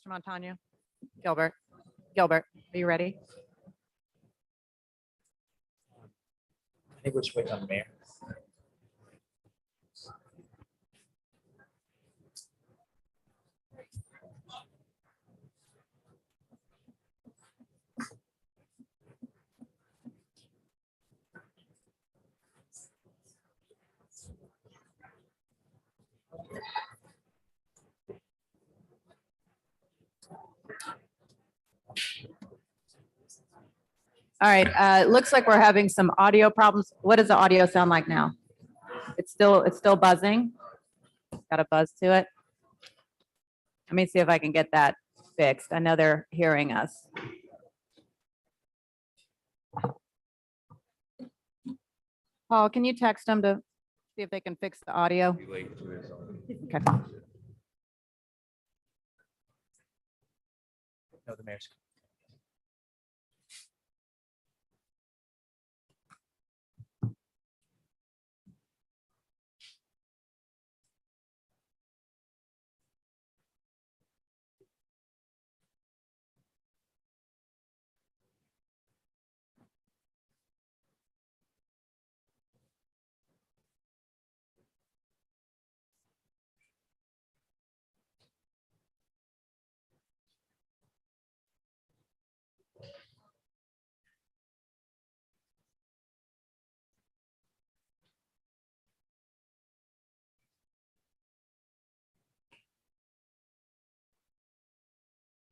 Mr. Montano? Gilbert, are you ready? I think we're switching on the mayor. All right, it looks like we're having some audio problems. What does the audio sound like now? It's still buzzing. Got a buzz to it. Let me see if I can get that fixed. I know they're hearing us. Paul, can you text them to see if they can fix the audio? Okay. No, the mayor's.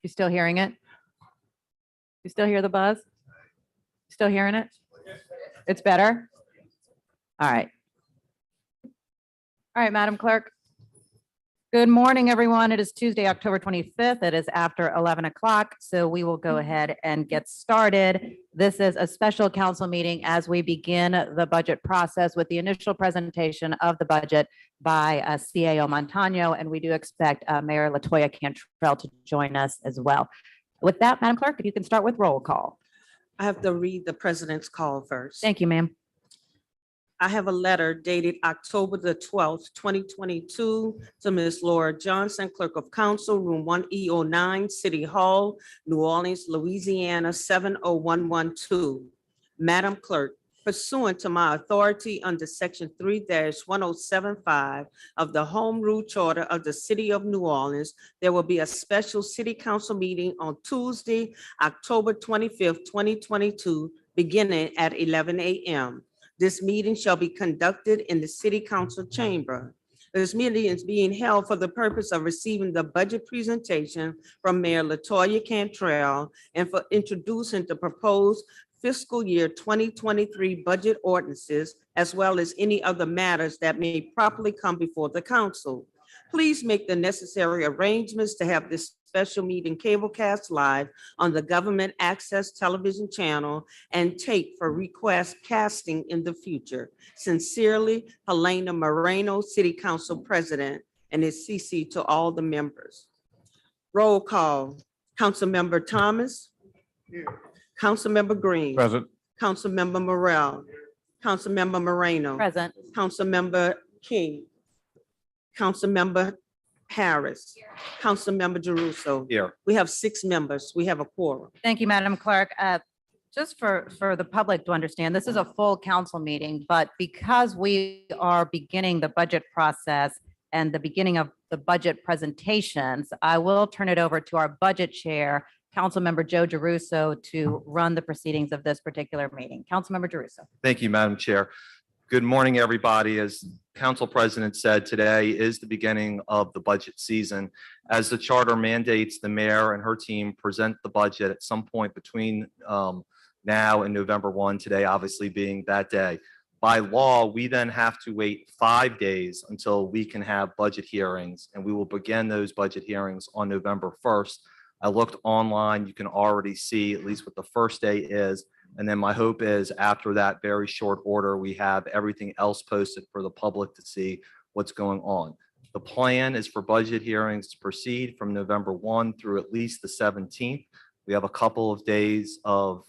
You still hearing it? You still hear the buzz? Still hearing it? It's better? All right. All right, Madam Clerk. Good morning, everyone. It is Tuesday, October 25th. It is after 11 o'clock, so we will go ahead and get started. This is a special council meeting as we begin the budget process with the initial presentation of the budget by CAO Montano, and we do expect Mayor LaToya Cantrell to join us as well. With that, Madam Clerk, if you can start with roll call. I have to read the president's call first. Thank you, ma'am. I have a letter dated October the 12th, 2022 to Ms. Laura Johnson, Clerk of Council, Room 1E09, City Hall, New Orleans, Louisiana, 70112. Madam Clerk, pursuant to my authority under Section 3-1075 of the Home Rule Charter of the City of New Orleans, there will be a special City Council meeting on Tuesday, October 25th, 2022, beginning at 11 a.m. This meeting shall be conducted in the City Council chamber. This meeting is being held for the purpose of receiving the budget presentation from Mayor LaToya Cantrell and for introducing the proposed fiscal year 2023 budget ordinances, as well as any other matters that may properly come before the council. Please make the necessary arrangements to have this special meeting cablecast live on the government access television channel and tape for request casting in the future. Sincerely, Helena Moreno, City Council President, and is CC to all the members. Roll call. Councilmember Thomas. Councilmember Green. Present. Councilmember Morel. Councilmember Moreno. Present. Councilmember King. Councilmember Harris. Councilmember Jeruso. Here. We have 6 members. We have a quorum. Thank you, Madam Clerk. Just for the public to understand, this is a full council meeting, but because we are beginning the budget process and the beginning of the budget presentations, I will turn it over to our budget chair, Councilmember Joe Jeruso, to run the proceedings of this particular meeting. Councilmember Jeruso. Thank you, Madam Chair. Good morning, everybody. As Council President said, today is the beginning of the budget season. As the charter mandates, the mayor and her team present the budget at some point between now and November 1, today obviously being that day. By law, we then have to wait 5 days until we can have budget hearings, and we will begin those budget hearings on November 1st. I looked online, you can already see at least what the first day is. And then my hope is after that very short order, we have everything else posted for the public to see what's going on. The plan is for budget hearings to proceed from November 1 through at least the 17th. We have a couple of days of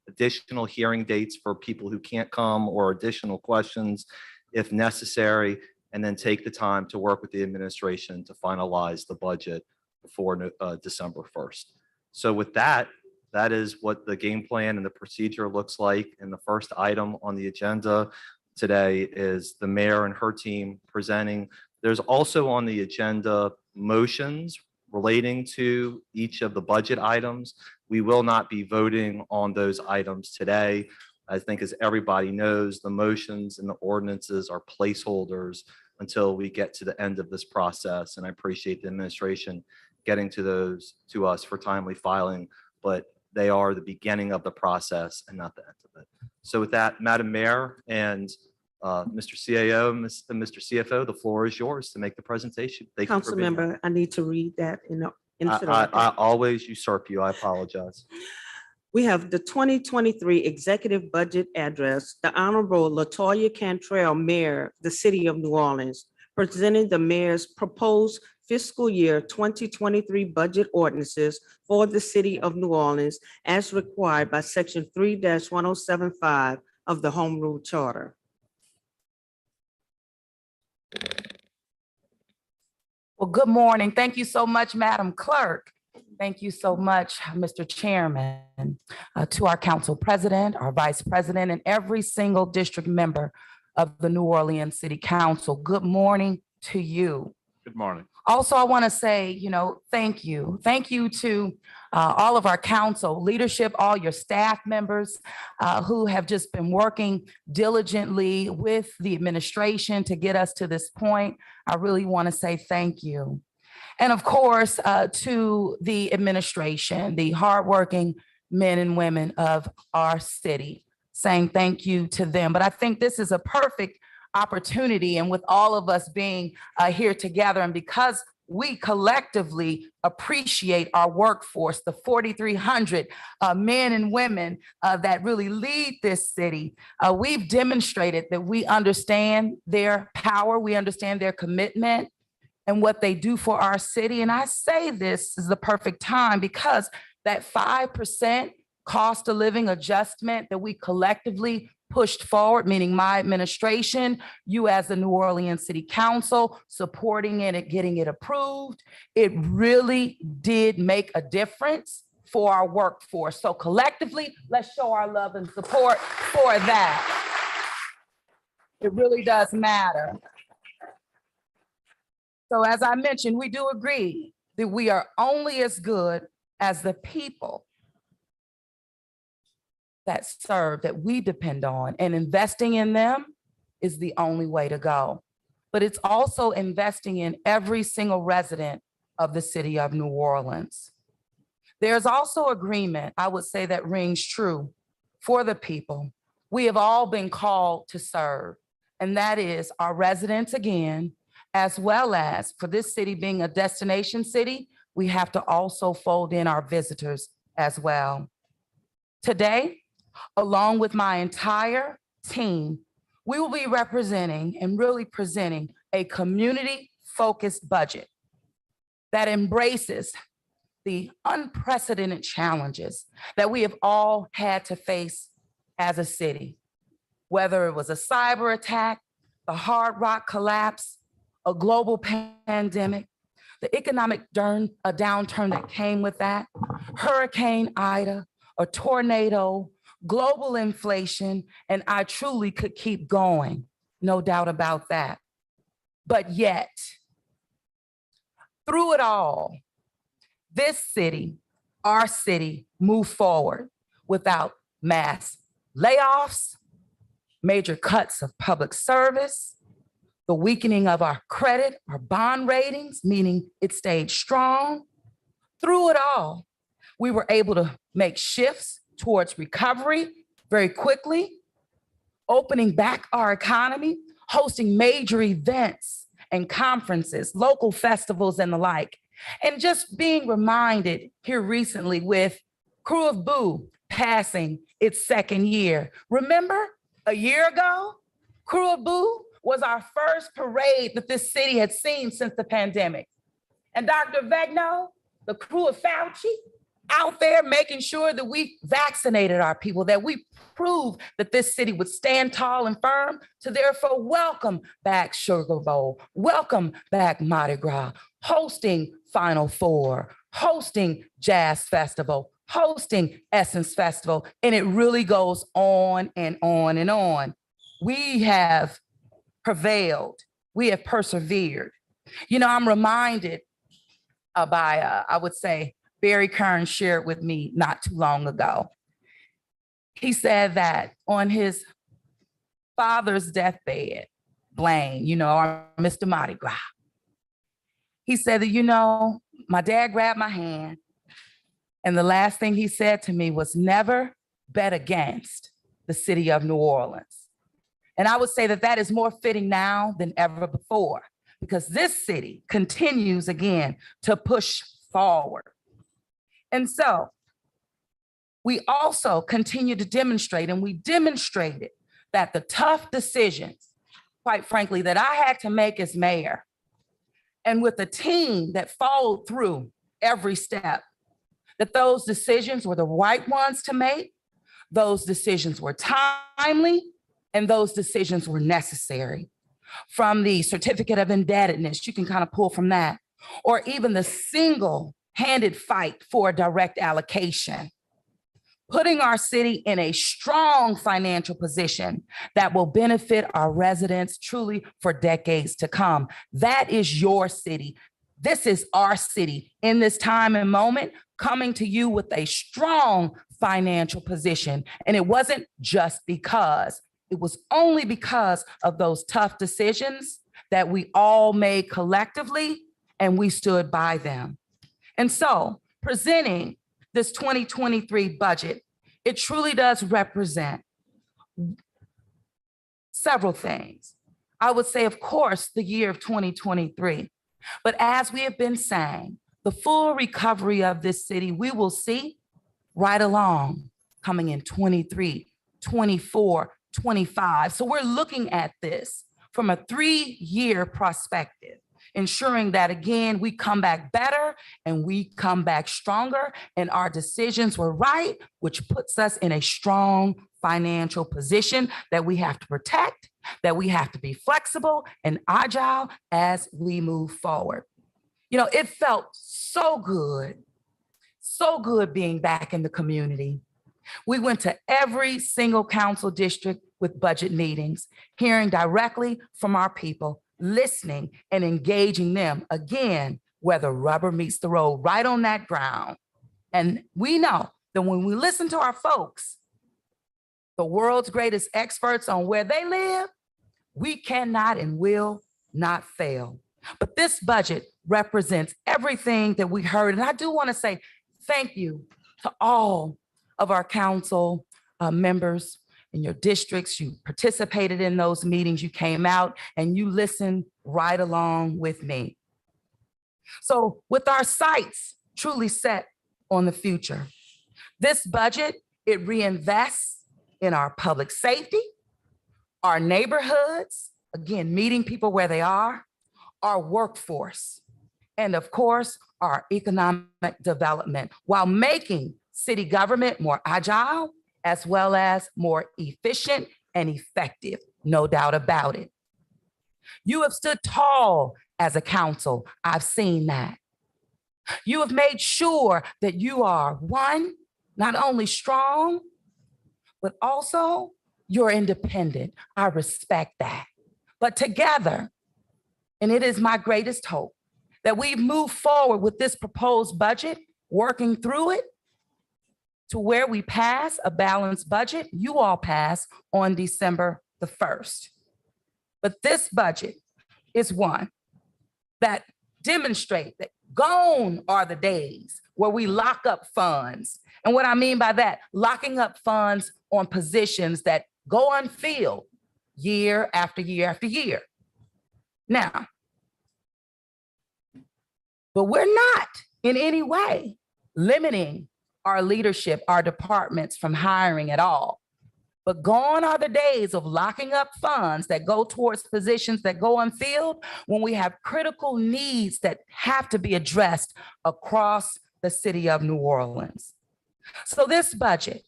additional hearing dates for people who can't come or additional questions if necessary, and then take the time to work with the administration to finalize the budget before December 1st. So with that, that is what the game plan and the procedure looks like. And the first item on the agenda today is the mayor and her team presenting. There's also on the agenda motions relating to each of the budget items. We will not be voting on those items today. I think as everybody knows, the motions and the ordinances are placeholders until we get to the end of this process. And I appreciate the administration getting to those to us for timely filing, but they are the beginning of the process and not the end of it. So with that, Madam Mayor and Mr. CAO, Mr. CFO, the floor is yours to make the presentation. Thank you for being here. Councilmember, I need to read that into the I record. always usurp you. I apologize. We have the 2023 Executive Budget Address, the Honorable LaToya Cantrell, Mayor, the City of New Orleans, presenting the mayor's proposed fiscal year 2023 budget ordinances for the City of New Orleans as required by Section 3-1075 of the Home Rule Charter. Well, good morning. Thank you so much, Madam Clerk. Thank you so much, Mr. Chairman, to our council president, our vice president, and every single district member of the New Orleans City Council. Good morning to you. Good morning. Also, I want to say, thank you. Thank you to all of our council leadership, all your staff members who have just been working diligently with the administration to get us to this point. I really want to say thank you. And of course, to the administration, the hardworking men and women of our city, saying thank you to them. But I think this is a perfect opportunity, and with all of us being here together, and because we collectively appreciate our workforce, the 4,300 men and women that really lead this city, we've demonstrated that we understand their power, we understand their commitment and what they do for our city. And I say this is the perfect time because that 5% cost of living adjustment that we collectively pushed forward, meaning my administration, you as the New Orleans City Council, supporting it and getting it approved, it really did make a difference for our workforce. So collectively, let's show our love and support for that. It really does matter. So as I mentioned, we do agree that we are only as good as the people that serve, that we depend on, and investing in them is the only way to go. But it's also investing in every single resident of the city of New Orleans. There's also agreement, I would say, that rings true for the people. We have all been called to serve, and that is our residents again, as well as for this city being a destination city, we have to also fold in our visitors as well. Today, along with my entire team, we will be representing and really presenting a community-focused budget that embraces the unprecedented challenges that we have all had to face as a city, whether it was a cyber attack, the Hard Rock collapse, a global pandemic, the economic downturn that came with that, Hurricane Ida, a tornado, global inflation, and I truly could keep going, no doubt about that. But yet, through it all, this city, our city, moved forward without mass layoffs, major cuts of public service, the weakening of our credit, our bond ratings, meaning it stayed strong. Through it all, we were able to make shifts towards recovery very quickly, opening back our economy, hosting major events and conferences, local festivals and the like. And just being reminded here recently with Crew of Boo passing its second year. Remember a year ago, Crew of Boo was our first parade that this city had seen since the pandemic. And Dr. Vegno, the crew of Fauci, out there making sure that we vaccinated our people, that we proved that this city would stand tall and firm, to therefore welcome back Sugar Bowl, welcome back Mardi Gras, hosting Final Four, hosting Jazz Festival, hosting Essence Festival, and it really goes on and on and on. We have prevailed. We have persevered. You know, I'm reminded by, I would say, Barry Kern shared with me not too long ago. He said that on his father's deathbed, Blaine, you know, our Mr. Mardi Gras, he said that, you know, my dad grabbed my hand, and the last thing he said to me was never bet against the city of New Orleans. And I would say that that is more fitting now than ever before, because this city continues again to push forward. And so we also continue to demonstrate, and we demonstrated that the tough decisions, quite frankly, that I had to make as mayor, and with a team that followed through every step, that those decisions were the right ones to make, those decisions were timely, and those decisions were necessary. From the certificate of indebtedness, you can kind of pull from that, or even the single-handed fight for a direct allocation, putting our city in a strong financial position that will benefit our residents truly for decades to come. That is your city. This is our city in this time and moment, coming to you with a strong financial position. And it wasn't just because, it was only because of those tough decisions that we all made collectively, and we stood by them. And so presenting this 2023 budget, it truly does represent several things. I would say, of course, the year of 2023. But as we have been saying, the full recovery of this city, we will see right along coming in 23, 24, 25. So we're looking at this from a 3-year perspective, ensuring that, again, we come back better and we come back stronger, and our decisions were right, which puts us in a strong financial position that we have to protect, that we have to be flexible and agile as we move forward. You know, it felt so good being back in the community. We went to every single council district with budget meetings, hearing directly from our people, listening and engaging them, again, where the rubber meets the road, right on that ground. And we know that when we listen to our folks, the world's greatest experts on where they live, we cannot and will not fail. But this budget represents everything that we heard. And I do want to say thank you to all of our council members in your districts. You participated in those meetings, you came out and you listened right along with me. So with our sights truly set on the future, this budget, it reinvests in our public safety, our neighborhoods, again, meeting people where they are, our workforce, and of course, our economic development, while making city government more agile, as well as more efficient and effective, no doubt about it. You have stood tall as a council. I've seen that. You have made sure that you are, one, not only strong, but also you're independent. I respect that. But together, and it is my greatest hope that we move forward with this proposed budget, working through it to where we pass a balanced budget. You all pass on December the 1st. But this budget is one that demonstrates that gone are the days where we lock up funds. And what I mean by that, locking up funds on positions that go unfilled year after year after year. Now, but we're not in any way limiting our leadership, our departments from hiring at all. But gone are the days of locking up funds that go towards positions that go unfilled when we have critical needs that have to be addressed across the city of New Orleans. So this budget,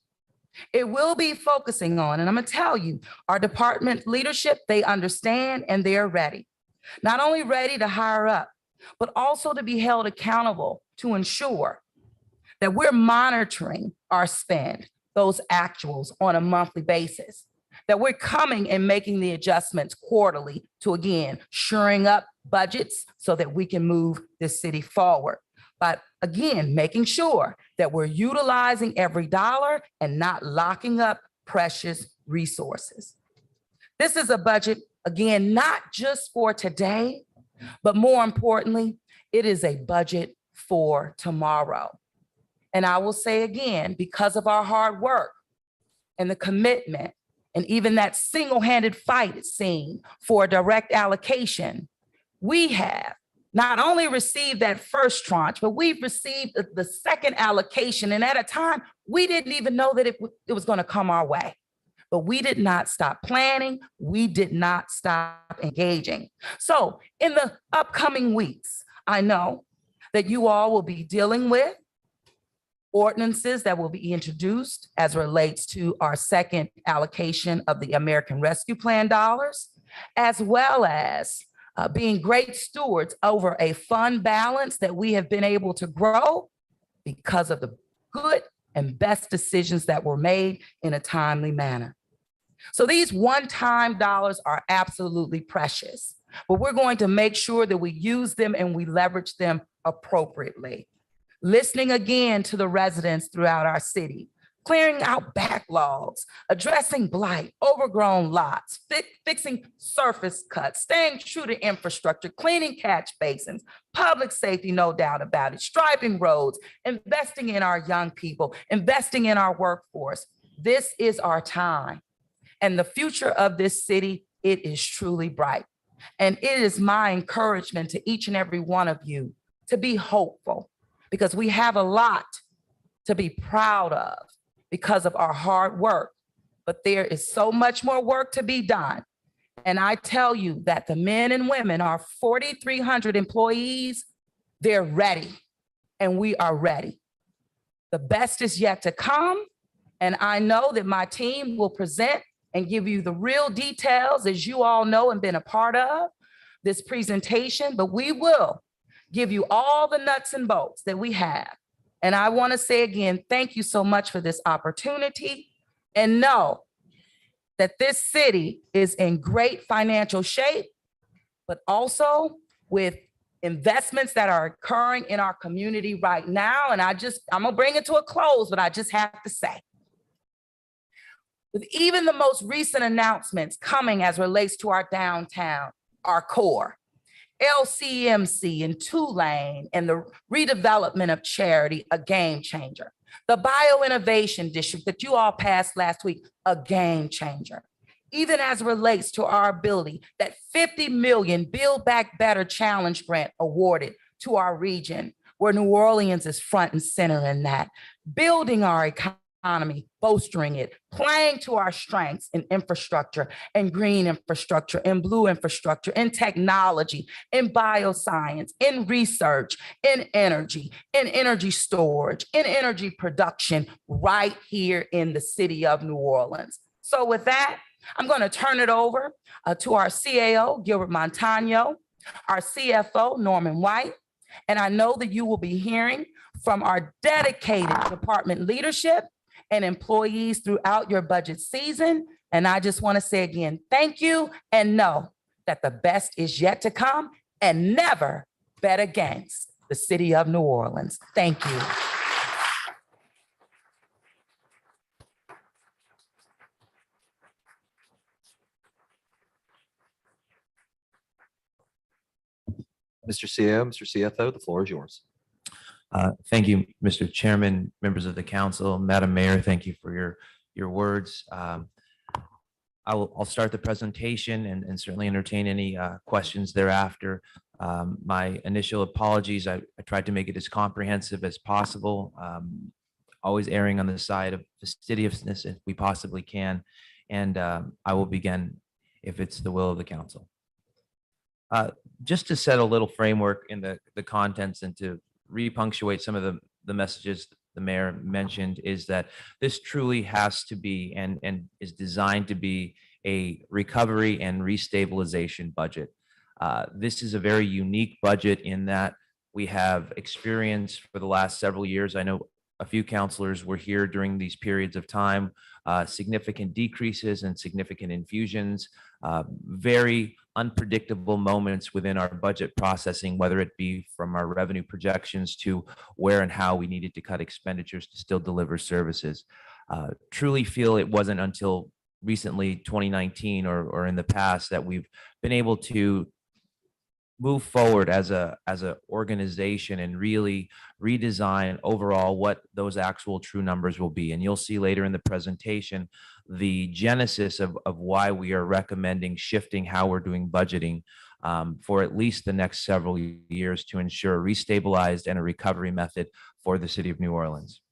it will be focusing on, and I'm gonna tell you, our department leadership, they understand and they're ready. Not only ready to hire up, but also to be held accountable to ensure that we're monitoring our spend, those actuals on a monthly basis, that we're coming and making the adjustments quarterly to, again, shoring up budgets so that we can move this city forward. But again, making sure that we're utilizing every dollar and not locking up precious resources. This is a budget, again, not just for today, but more importantly, it is a budget for tomorrow. And I will say again, because of our hard work and the commitment, and even that single-handed fight, it seemed, for a direct allocation, we have not only received that first tranche, but we've received the second allocation. And at a time, we didn't even know that it was going to come our way. But we did not stop planning. We did not stop engaging. So in the upcoming weeks, I know that you all will be dealing with ordinances that will be introduced as relates to our second allocation of the American Rescue Plan dollars, as well as being great stewards over a fund balance that we have been able to grow because of the good and best decisions that were made in a timely manner. So these one-time dollars are absolutely precious, but we're going to make sure that we use them and we leverage them appropriately. Listening again to the residents throughout our city, clearing out backlogs, addressing blight, overgrown lots, fixing surface cuts, staying true to infrastructure, cleaning catch basins, public safety, no doubt about it, striping roads, investing in our young people, investing in our workforce. This is our time. And the future of this city, it is truly bright. And it is my encouragement to each and every one of you to be hopeful, because we have a lot to be proud of because of our hard work. But there is so much more work to be done. And I tell you that the men and women, our 4,300 employees, they're ready, and we are ready. The best is yet to come. And I know that my team will present and give you the real details, as you all know and been a part of this presentation, but we will give you all the nuts and bolts that we have. And I want to say again, thank you so much for this opportunity, and know that this city is in great financial shape, but also with investments that are occurring in our community right now. And I'm gonna bring it to a close, but I just have to say, with even the most recent announcements coming as relates to our downtown, our core, LCMC in Tulane, and the redevelopment of Charity, a game changer. The Bioinnovation District that you all passed last week, a game changer. Even as relates to our ability, that 50 million Build Back Better Challenge grant awarded to our region, where New Orleans is front and center in that, building our economy, bolstering it, playing to our strengths in infrastructure and green infrastructure and blue infrastructure, in technology, in bioscience, in research, in energy storage, in energy production, right here in the city of New Orleans. So with that, I'm going to turn it over to our CAO, Gilbert Montano, our CFO, Norman White, and I know that you will be hearing from our dedicated department leadership and employees throughout your budget season. And I just want to say again, thank you, and know that the best is yet to come, and never bet against the city of New Orleans. Thank you. Mr. CEO, Mr. CFO, the floor is yours. Thank you, Mr. Chairman, members of the council, Madam Mayor, thank you for your words. I'll start the presentation and certainly entertain any questions thereafter. My initial apologies, I tried to make it as comprehensive as possible, always erring on the side of fastidiousness if we possibly can. And I will begin if it's the will of the council. Just to set a little framework in the contents and to repunctuate some of the messages the mayor mentioned, is that this truly has to be and is designed to be a recovery and restabilization budget. This is a very unique budget in that we have experience for the last several years. I know a few counselors were here during these periods of time, significant decreases and significant infusions, very unpredictable moments within our budget processing, whether it be from our revenue projections to where and how we needed to cut expenditures to still deliver services. Truly feel it wasn't until recently, 2019 or in the past, that we've been able to move forward as a organization and really redesign overall what those actual true numbers will be. And you'll see later in the presentation the genesis of why we are recommending shifting how we're doing budgeting for at least the next several years to ensure a restabilized and a recovery method for the city of New Orleans.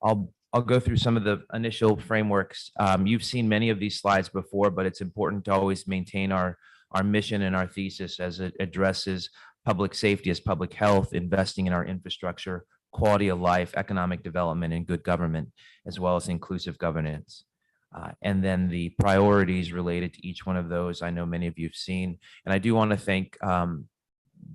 I'll go through some of the initial frameworks. You've seen many of these slides before, but it's important to always maintain our mission and our thesis as it addresses public safety as public health, investing in our infrastructure, quality of life, economic development, and good government, as well as inclusive governance. And then the priorities related to each one of those, I know many of you have seen. And I do want to thank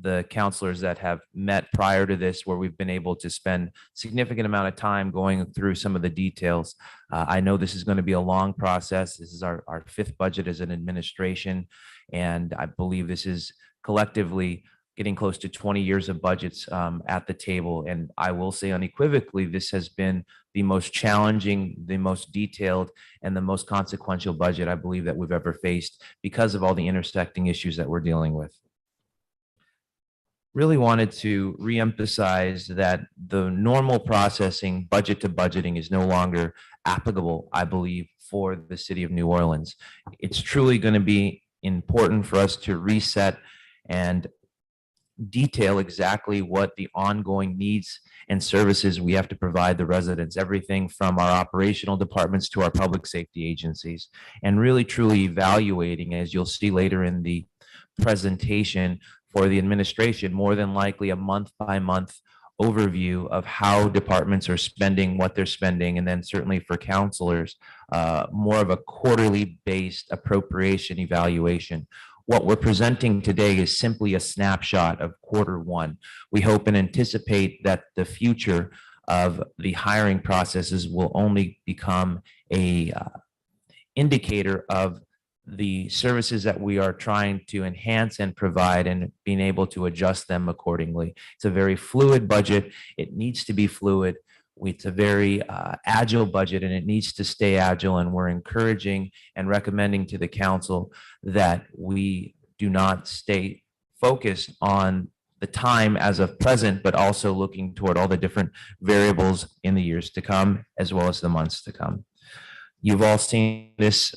the counselors that have met prior to this, where we've been able to spend significant amount of time going through some of the details. I know this is going to be a long process. This is our fifth budget as an administration, and I believe this is collectively getting close to 20 years of budgets at the table. And I will say unequivocally, this has been the most challenging, the most detailed, and the most consequential budget I believe that we've ever faced because of all the intersecting issues that we're dealing with. Really wanted to reemphasize that the normal processing budget to budgeting is no longer applicable, I believe, for the city of New Orleans. It's truly going to be important for us to reset and detail exactly what the ongoing needs and services we have to provide the residents, everything from our operational departments to our public safety agencies, and really truly evaluating, as you'll see later in the presentation, for the administration, more than likely a month by month overview of how departments are spending, what they're spending, and then certainly for counselors, more of a quarterly based appropriation evaluation. What we're presenting today is simply a snapshot of Q1. We hope and anticipate that the future of the hiring processes will only become a indicator of the services that we are trying to enhance and provide, and being able to adjust them accordingly. It's a very fluid budget. It needs to be fluid. It's a very agile budget, and it needs to stay agile. And we're encouraging and recommending to the council that we do not stay focused on the time as of present, but also looking toward all the different variables in the years to come, as well as the months to come. You've all seen this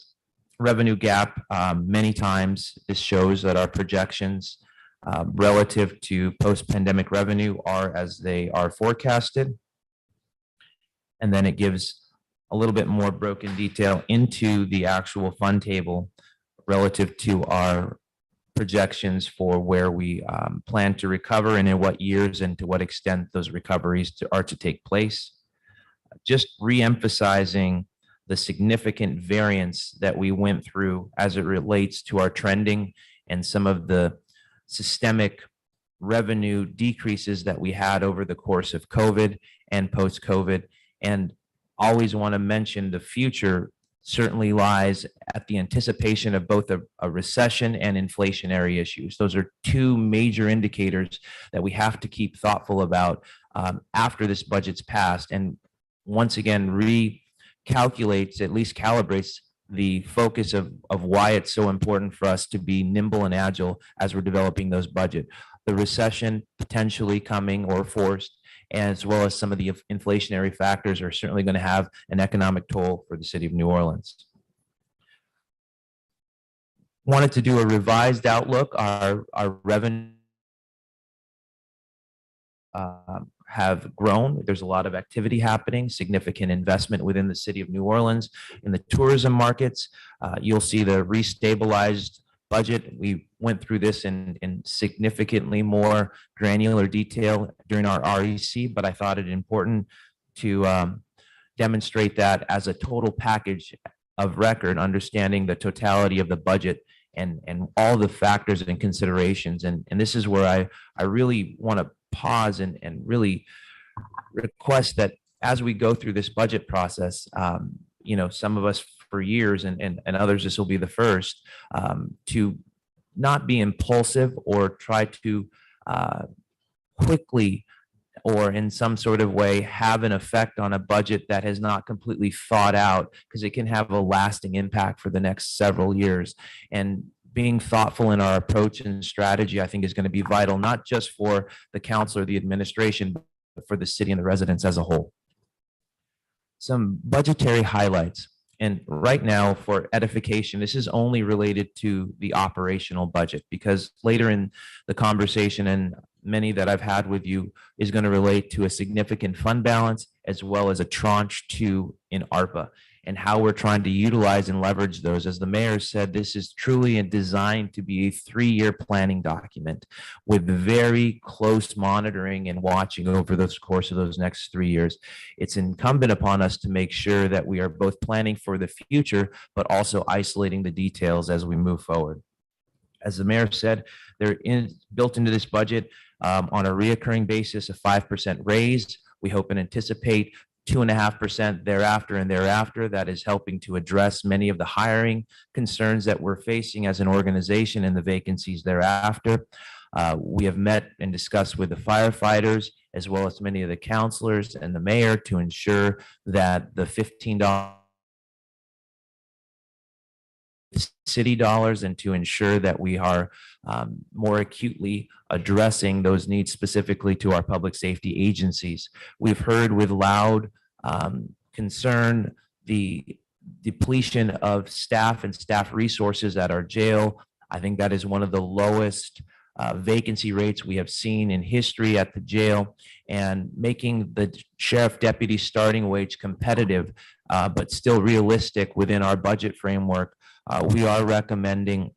revenue gap many times. This shows that our projections relative to post-pandemic revenue are as they are forecasted. And then it gives a little bit more broken detail into the actual fund table relative to our projections for where we plan to recover and in what years and to what extent those recoveries are to take place. Just re-emphasizing the significant variance that we went through as it relates to our trending and some of the systemic revenue decreases that we had over the course of COVID and post-COVID. And always want to mention the future certainly lies at the anticipation of both a recession and inflationary issues. Those are two major indicators that we have to keep thoughtful about after this budget's passed. And once again, recalculates, at least calibrates the focus of why it's so important for us to be nimble and agile as we're developing those budget. The recession potentially coming or forced, as well as some of the inflationary factors, are certainly going to have an economic toll for the city of New Orleans. Wanted to do a revised outlook. Our revenue have grown. There's a lot of activity happening, significant investment within the city of New Orleans in the tourism markets. You'll see the restabilized budget. We went through this in significantly more granular detail during our REC, but I thought it important to demonstrate that as a total package of record, understanding the totality of the budget and all the factors and considerations. And this is where I really want to pause and really request that as we go through this budget process, some of us for years and others, this will be the first, to not be impulsive or try to quickly or in some sort of way have an effect on a budget that has not completely thought out, because it can have a lasting impact for the next several years. And being thoughtful in our approach and strategy, I think, is going to be vital, not just for the council or the administration, but for the city and the residents as a whole. Some budgetary highlights. And right now, for edification, this is only related to the operational budget, because later in the conversation, and many that I've had with you, is going to relate to a significant fund balance as well as a tranche 2 in ARPA, and how we're trying to utilize and leverage those. As the mayor said, this is truly designed to be a 3-year planning document with very close monitoring and watching over the course of those next 3 years. It's incumbent upon us to make sure that we are both planning for the future, but also isolating the details as we move forward. As the mayor said, there is built into this budget on a reoccurring basis a 5% raise. We hope and anticipate 2.5% thereafter and thereafter. That is helping to address many of the hiring concerns that we're facing as an organization and the vacancies thereafter. We have met and discussed with the firefighters as well as many of the counselors and the mayor to ensure that the $15 city dollars, and to ensure that we are more acutely addressing those needs specifically to our public safety agencies. We've heard with loud concern the depletion of staff and staff resources at our jail. I think that is one of the lowest vacancy rates we have seen in history at the jail, and making the sheriff deputy starting wage competitive, but still realistic within our budget framework. We are recommending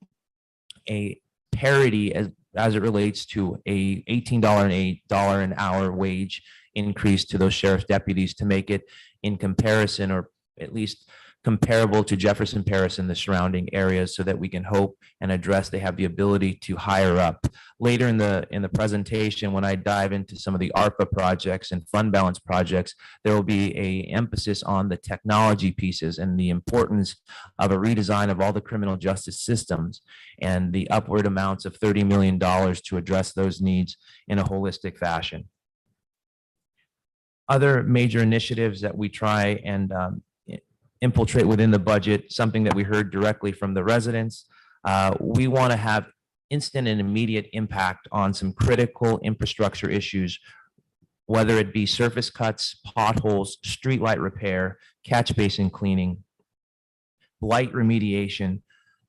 a parity as it relates to a $18 and $8 an hour wage increase to those sheriff's deputies, to make it in comparison, or at least comparable to Jefferson Parish and the surrounding areas, so that we can hope and address they have the ability to hire up. Later in the presentation, when I dive into some of the ARPA projects and fund balance projects, there will be an emphasis on the technology pieces and the importance of a redesign of all the criminal justice systems, and the upward amounts of $30 million to address those needs in a holistic fashion. Other major initiatives that we try and infiltrate within the budget, something that we heard directly from the residents. We want to have instant and immediate impact on some critical infrastructure issues, whether it be surface cuts, potholes, streetlight repair, catch basin cleaning, blight remediation,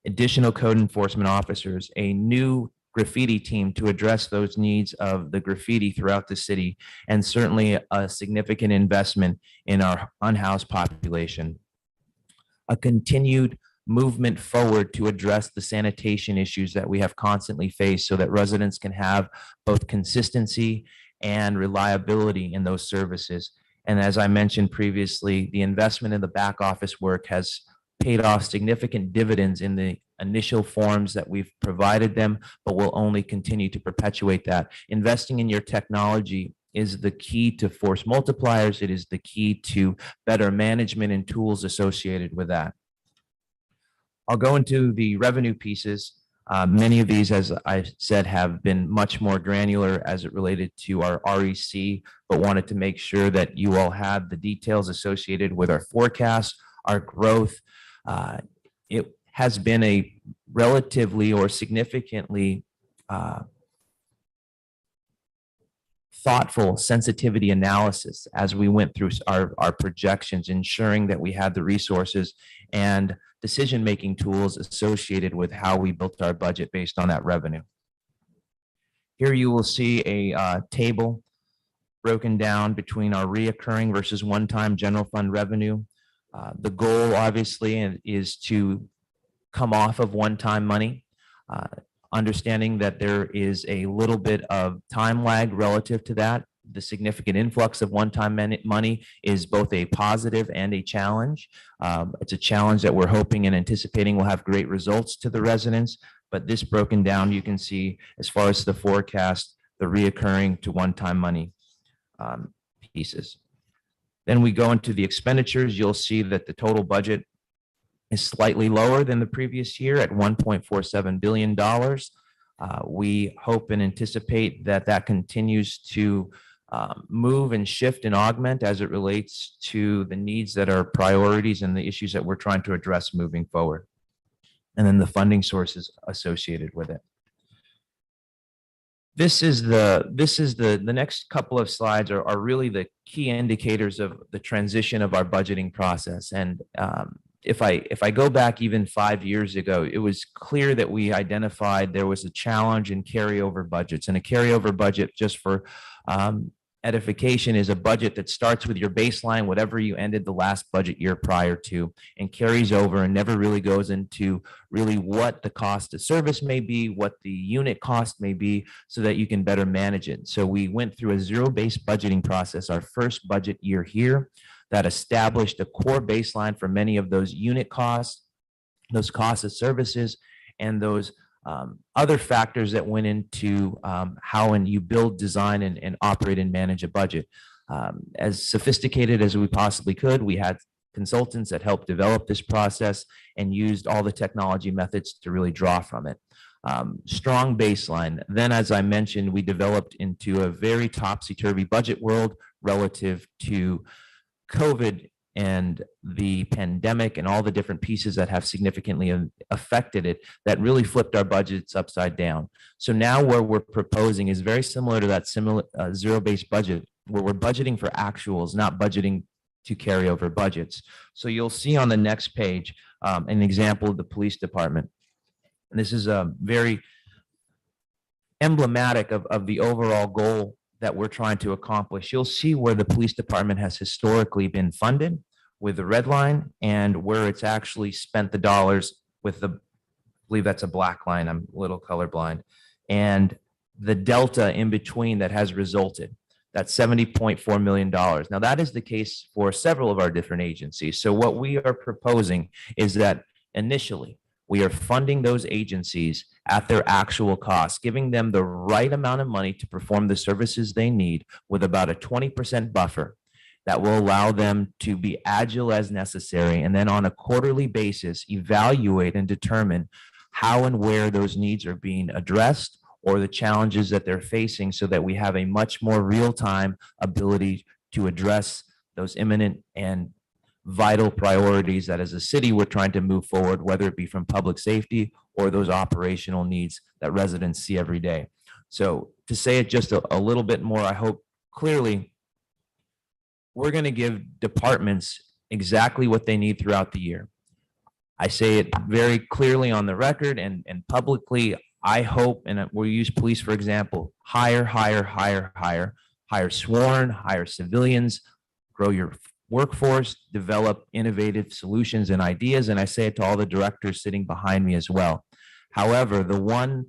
additional code enforcement officers, a new graffiti team to address those needs of the graffiti throughout the city, and certainly a significant investment in our unhoused population. A continued movement forward to address the sanitation issues that we have constantly faced, so that residents can have both consistency and reliability in those services. And as I mentioned previously, the investment in the back office work has paid off significant dividends in the initial forms that we've provided them, but will only continue to perpetuate that. Investing in your technology is the key to force multipliers. It is the key to better management and tools associated with that. I'll go into the revenue pieces. Many of these, as I said, have been much more granular as it related to our REC, but wanted to make sure that you all had the details associated with our forecast, our growth. It has been a relatively or significantly thoughtful sensitivity analysis as we went through our projections, ensuring that we had the resources and decision-making tools associated with how we built our budget based on that revenue. Here you will see a table broken down between our reoccurring versus one-time general fund revenue. The goal, obviously, is to come off of one-time money, understanding that there is a little bit of time lag relative to that. the significant influx of one-time money is both a positive and a challenge. It's a challenge that we're hoping and anticipating will have great results to the residents. But this broken down, you can see as far as the forecast, the reoccurring to one-time money pieces. Then we go into the expenditures. You'll see that the total budget is slightly lower than the previous year at $1.47 billion. We hope and anticipate that that continues to move and shift and augment as it relates to the needs that are priorities and the issues that we're trying to address moving forward. And then the funding sources associated with it. This is the next couple of slides are really the key indicators of the transition of our budgeting process. And if I go back even 5 years ago, it was clear that we identified there was a challenge in carryover budgets. And a carryover budget, just for edification, is a budget that starts with your baseline, whatever you ended the last budget year prior to, and carries over and never really goes into really what the cost of service may be, what the unit cost may be, so that you can better manage it. So we went through a zero-based budgeting process, our first budget year here, that established a core baseline for many of those unit costs, those costs of services, and those other factors that went into how and you build, design, and operate and manage a budget. As sophisticated as we possibly could, we had consultants that helped develop this process and used all the technology methods to really draw from it. Strong baseline. Then, as I mentioned, we developed into a very topsy-turvy budget world relative to COVID and the pandemic and all the different pieces that have significantly affected it, that really flipped our budgets upside down. So now what we're proposing is very similar to that zero-based budget, where we're budgeting for actuals, not budgeting to carry over budgets. So you'll see on the next page an example of the police department. And this is very emblematic of the overall goal that we're trying to accomplish. You'll see where the police department has historically been funded with the red line, and where it's actually spent the dollars with the, I believe that's a black line, I'm a little colorblind, and the delta in between that has resulted. That's $70.4 million. Now that is the case for several of our different agencies. So what we are proposing is that initially we are funding those agencies at their actual cost, giving them the right amount of money to perform the services they need with about a 20% buffer that will allow them to be agile as necessary. And then on a quarterly basis, evaluate and determine how and where those needs are being addressed or the challenges that they're facing, so that we have a much more real-time ability to address those imminent and vital priorities that as a city we're trying to move forward, whether it be from public safety or those operational needs that residents see every day. So to say it just a little bit more, I hope clearly, we're going to give departments exactly what they need throughout the year. I say it very clearly on the record and publicly. I hope, and we'll use police for example, hire sworn, hire civilians, grow your workforce, develop innovative solutions and ideas. And I say it to all the directors sitting behind me as well. However, the one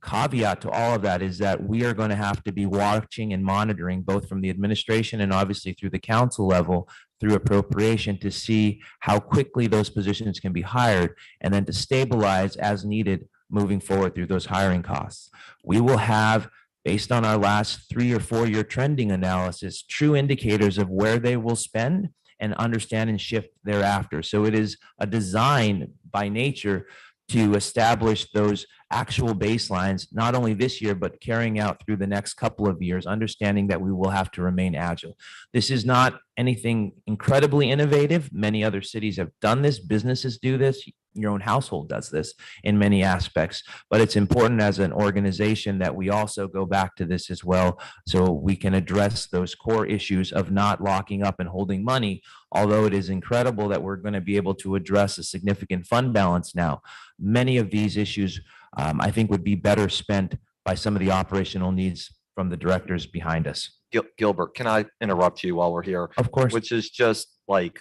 caveat to all of that is that we are going to have to be watching and monitoring, both from the administration and obviously through the council level, through appropriation, to see how quickly those positions can be hired, and then to stabilize as needed moving forward through those hiring costs. We will have, based on our last 3 or 4 year trending analysis, true indicators of where they will spend and understand and shift thereafter. So it is a design by nature to establish those actual baselines, not only this year, but carrying out through the next couple of years, understanding that we will have to remain agile. This is not anything incredibly innovative. Many other cities have done this. Businesses do this. Your own household does this in many aspects, but it's important as an organization that we also go back to this as well, so we can address those core issues of not locking up and holding money. Although it is incredible that we're going to be able to address a significant fund balance now, many of these issues I think would be better spent by some of the operational needs from the directors behind us. Gilbert, can I interrupt you while we're here? Of course. Which is just like,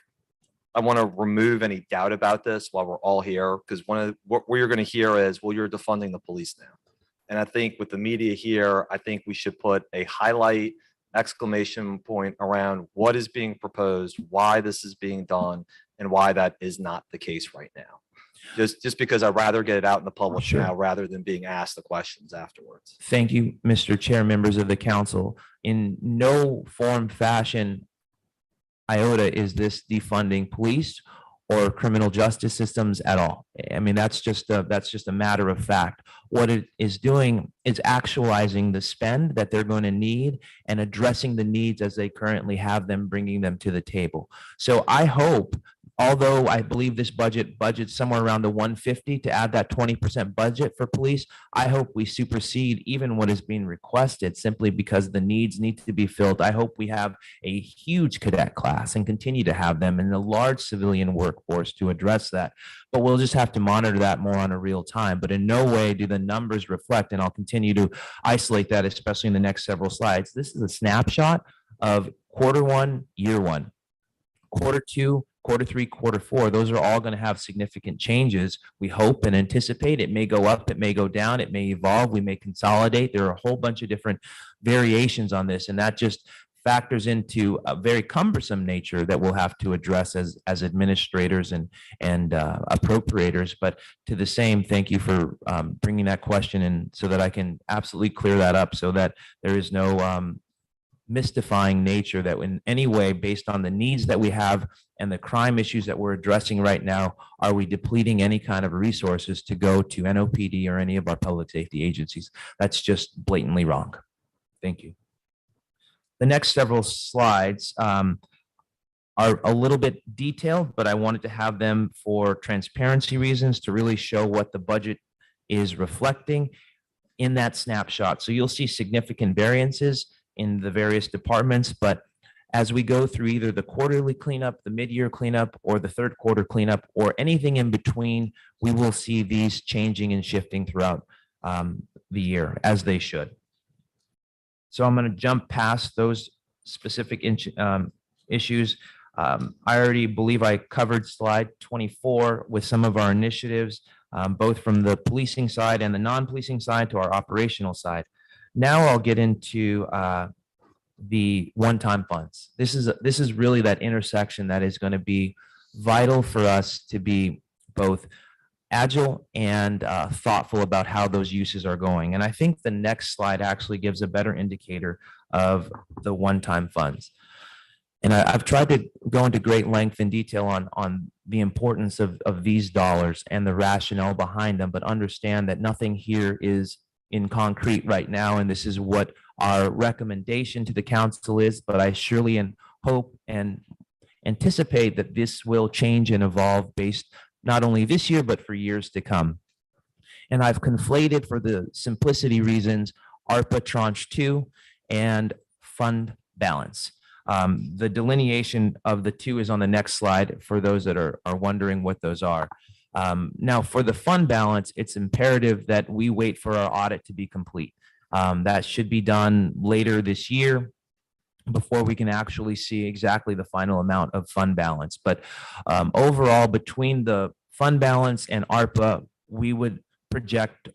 I want to remove any doubt about this while we're all here, because one of what you're going to hear is, well, you're defunding the police now. And I think with the media here, I think we should put a highlight exclamation point around what is being proposed, why this is being done, and why that is not the case right now. Just because I'd rather get it out in the public Sure. now rather than being asked the questions afterwards. Thank you, Mr. Chair, members of the council. In no form, fashion, iota is this defunding police or criminal justice systems at all. I mean, that's just a matter of fact. What it is doing is actualizing the spend that they're going to need and addressing the needs as they currently have them, bringing them to the table. So I hope, although I believe this budget's somewhere around the 150 to add that 20% budget for police, I hope we supersede even what is being requested simply because the needs need to be filled. I hope we have a huge cadet class and continue to have them in a large civilian workforce to address that. But we'll just have to monitor that more on a real time. But in no way do the numbers reflect, and I'll continue to isolate that, especially in the next several slides. This is a snapshot of quarter one, year one, quarter two, quarter three, quarter four. Those are all going to have significant changes. We hope and anticipate. It may go up, it may go down, it may evolve, we may consolidate. There are a whole bunch of different variations on this, and that just factors into a very cumbersome nature that we'll have to address as administrators and appropriators. But to the same, thank you for bringing that question in so that I can absolutely clear that up so that there is no mystifying nature that in any way, based on the needs that we have and the crime issues that we're addressing right now, are we depleting any kind of resources to go to NOPD or any of our public safety agencies? That's just blatantly wrong. Thank you. The next several slides are a little bit detailed, but I wanted to have them for transparency reasons to really show what the budget is reflecting in that snapshot. So you'll see significant variances in the various departments, but as we go through either the quarterly cleanup, the mid-year cleanup, or the third quarter cleanup, or anything in between, we will see these changing and shifting throughout the year, as they should. So I'm going to jump past those specific issues. I already believe I covered slide 24 with some of our initiatives, both from the policing side and the non-policing side to our operational side. Now I'll get into the one-time funds. This is really that intersection that is going to be vital for us to be both agile and thoughtful about how those uses are going. And I think the next slide actually gives a better indicator of the one-time funds. And I've tried to go into great length and detail on the importance of these dollars and the rationale behind them, but understand that nothing here is in concrete right now. And this is what our recommendation to the council is, but I surely hope and anticipate that this will change and evolve based not only this year, but for years to come. And I've conflated, for the simplicity reasons, ARPA Tranche 2 and fund balance. The delineation of the two is on the next slide for those that are wondering what those are. Now, for the fund balance, it's imperative that we wait for our audit to be complete. That should be done later this year before we can actually see exactly the final amount of fund balance. But overall, between the fund balance and ARPA, we would project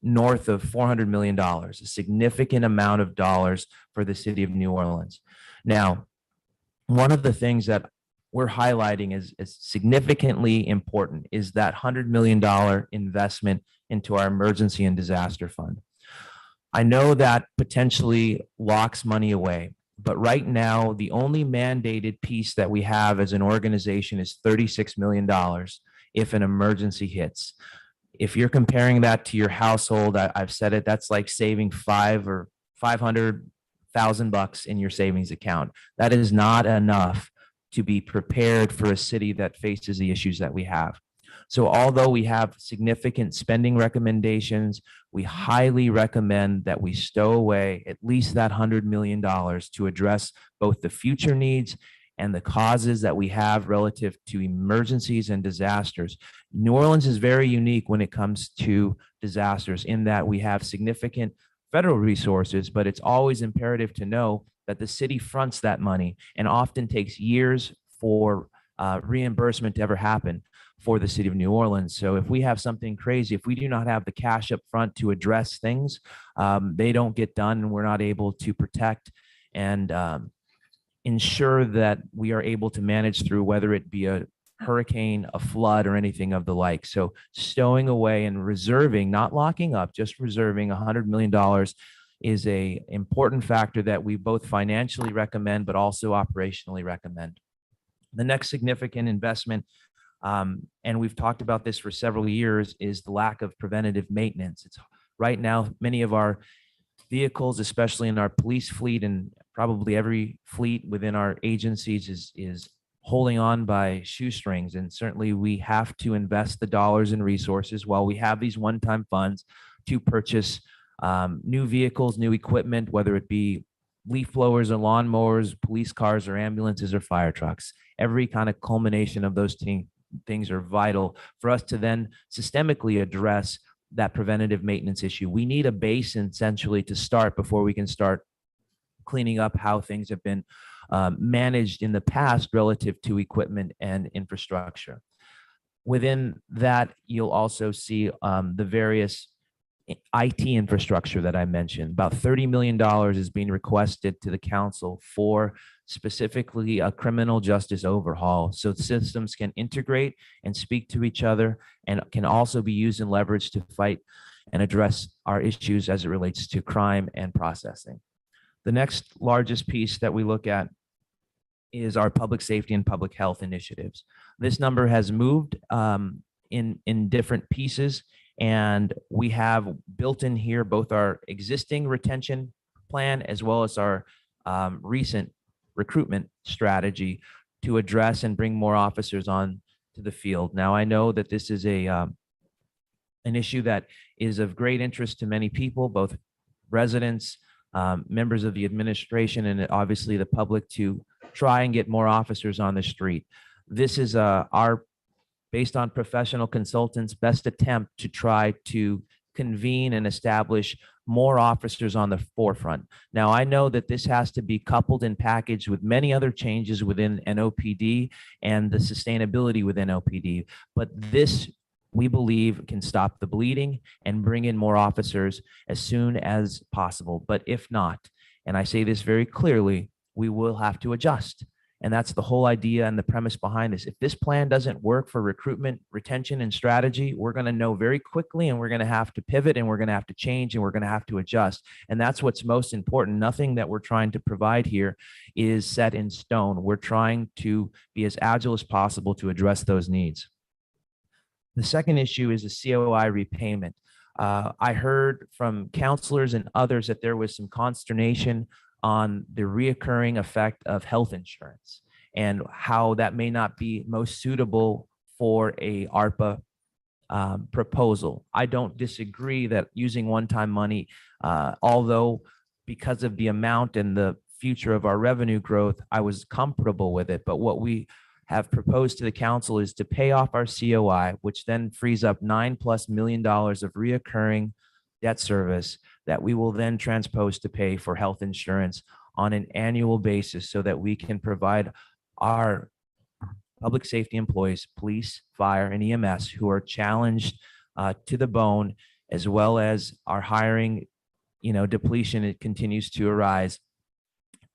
north of $400 million, a significant amount of dollars for the city of New Orleans. Now, one of the things that we're highlighting is significantly important is that $100 million investment into our emergency and disaster fund. I know that potentially locks money away, but right now, the only mandated piece that we have as an organization is $36 million if an emergency hits. If you're comparing that to your household, I've said it, that's like saving $500,000 in your savings account. That is not enough to be prepared for a city that faces the issues that we have. So although we have significant spending recommendations, we highly recommend that we stow away at least that $100 million to address both the future needs and the causes that we have relative to emergencies and disasters. New Orleans is very unique when it comes to disasters in that we have significant federal resources, but it's always imperative to know that the city fronts that money and often takes years for reimbursement to ever happen for the city of New Orleans. So if we have something crazy, if we do not have the cash up front to address things, they don't get done and we're not able to protect and ensure that we are able to manage through whether it be a hurricane, a flood, or anything of the like. So stowing away and reserving, not locking up, just reserving $100 million is a important factor that we both financially recommend, but also operationally recommend. The next significant investment, and we've talked about this for several years, is the lack of preventative maintenance. It's right now, many of our vehicles, especially in our police fleet and probably every fleet within our agencies, is holding on by shoestrings. And certainly we have to invest the dollars and resources while we have these one-time funds to purchase new vehicles, new equipment, whether it be leaf blowers or lawnmowers, police cars or ambulances or fire trucks. Every kind of culmination of those things are vital for us to then systemically address that preventative maintenance issue. We need a base essentially to start before we can start cleaning up how things have been managed in the past relative to equipment and infrastructure. Within that, you'll also see the various IT infrastructure that I mentioned. About $30 million is being requested to the council for specifically a criminal justice overhaul, so systems can integrate and speak to each other and can also be used and leveraged to fight and address our issues as it relates to crime and processing. The next largest piece that we look at is our public safety and public health initiatives. This number has moved in different pieces, and we have built in here both our existing retention plan as well as our recent recruitment strategy to address and bring more officers on to the field. Now, I know that this is an issue that is of great interest to many people, both residents, members of the administration, and obviously the public, to try and get more officers on the street. This is our, based on professional consultants, best attempt to try to convene and establish more officers on the forefront. Now, I know that this has to be coupled and packaged with many other changes within NOPD and the sustainability within NOPD, but this, we believe, can stop the bleeding and bring in more officers as soon as possible. But if not, and I say this very clearly, we will have to adjust. And that's the whole idea and the premise behind this. If this plan doesn't work for recruitment, retention, and strategy, we're going to know very quickly, and we're going to have to pivot, and we're going to have to change, and we're going to have to adjust. And that's what's most important. Nothing that we're trying to provide here is set in stone. We're trying to be as agile as possible to address those needs. The second issue is the COI repayment. I heard from counselors and others that there was some consternation on the reoccurring effect of health insurance and how that may not be most suitable for a ARPA proposal. I don't disagree that using one-time money, although because of the amount and the future of our revenue growth, I was comfortable with it. But what we have proposed to the council is to pay off our COI, which then frees up $9+ million of reoccurring debt service that we will then transpose to pay for health insurance on an annual basis so that we can provide our public safety employees, police, fire, and EMS, who are challenged to the bone, as well as our hiring, depletion, it continues to arise,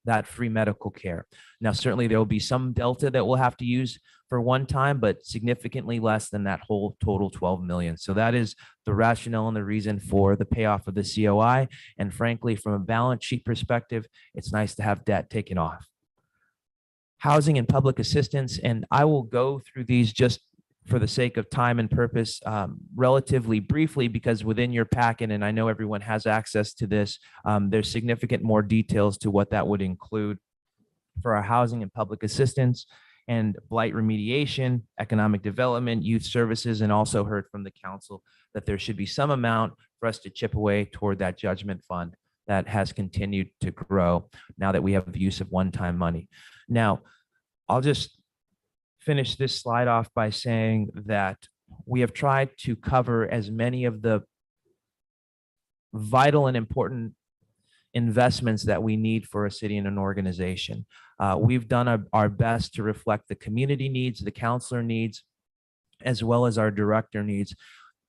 that free medical care. Now, certainly there will be some delta that we'll have to use for one time, but significantly less than that whole total 12 million. So that is the rationale and the reason for the payoff of the COI. And frankly, from a balance sheet perspective, it's nice to have debt taken off. Housing and public assistance, and I will go through these just for the sake of time and purpose, relatively briefly, because within your packet, and I know everyone has access to this, there's significant more details to what that would include for our housing and public assistance and blight remediation, economic development, youth services, and also heard from the council that there should be some amount for us to chip away toward that judgment fund that has continued to grow now that we have the use of one-time money. Now, I'll just finish this slide off by saying that we have tried to cover as many of the vital and important investments that we need for a city and an organization. We've done our best to reflect the community needs, the counselor needs, as well as our director needs,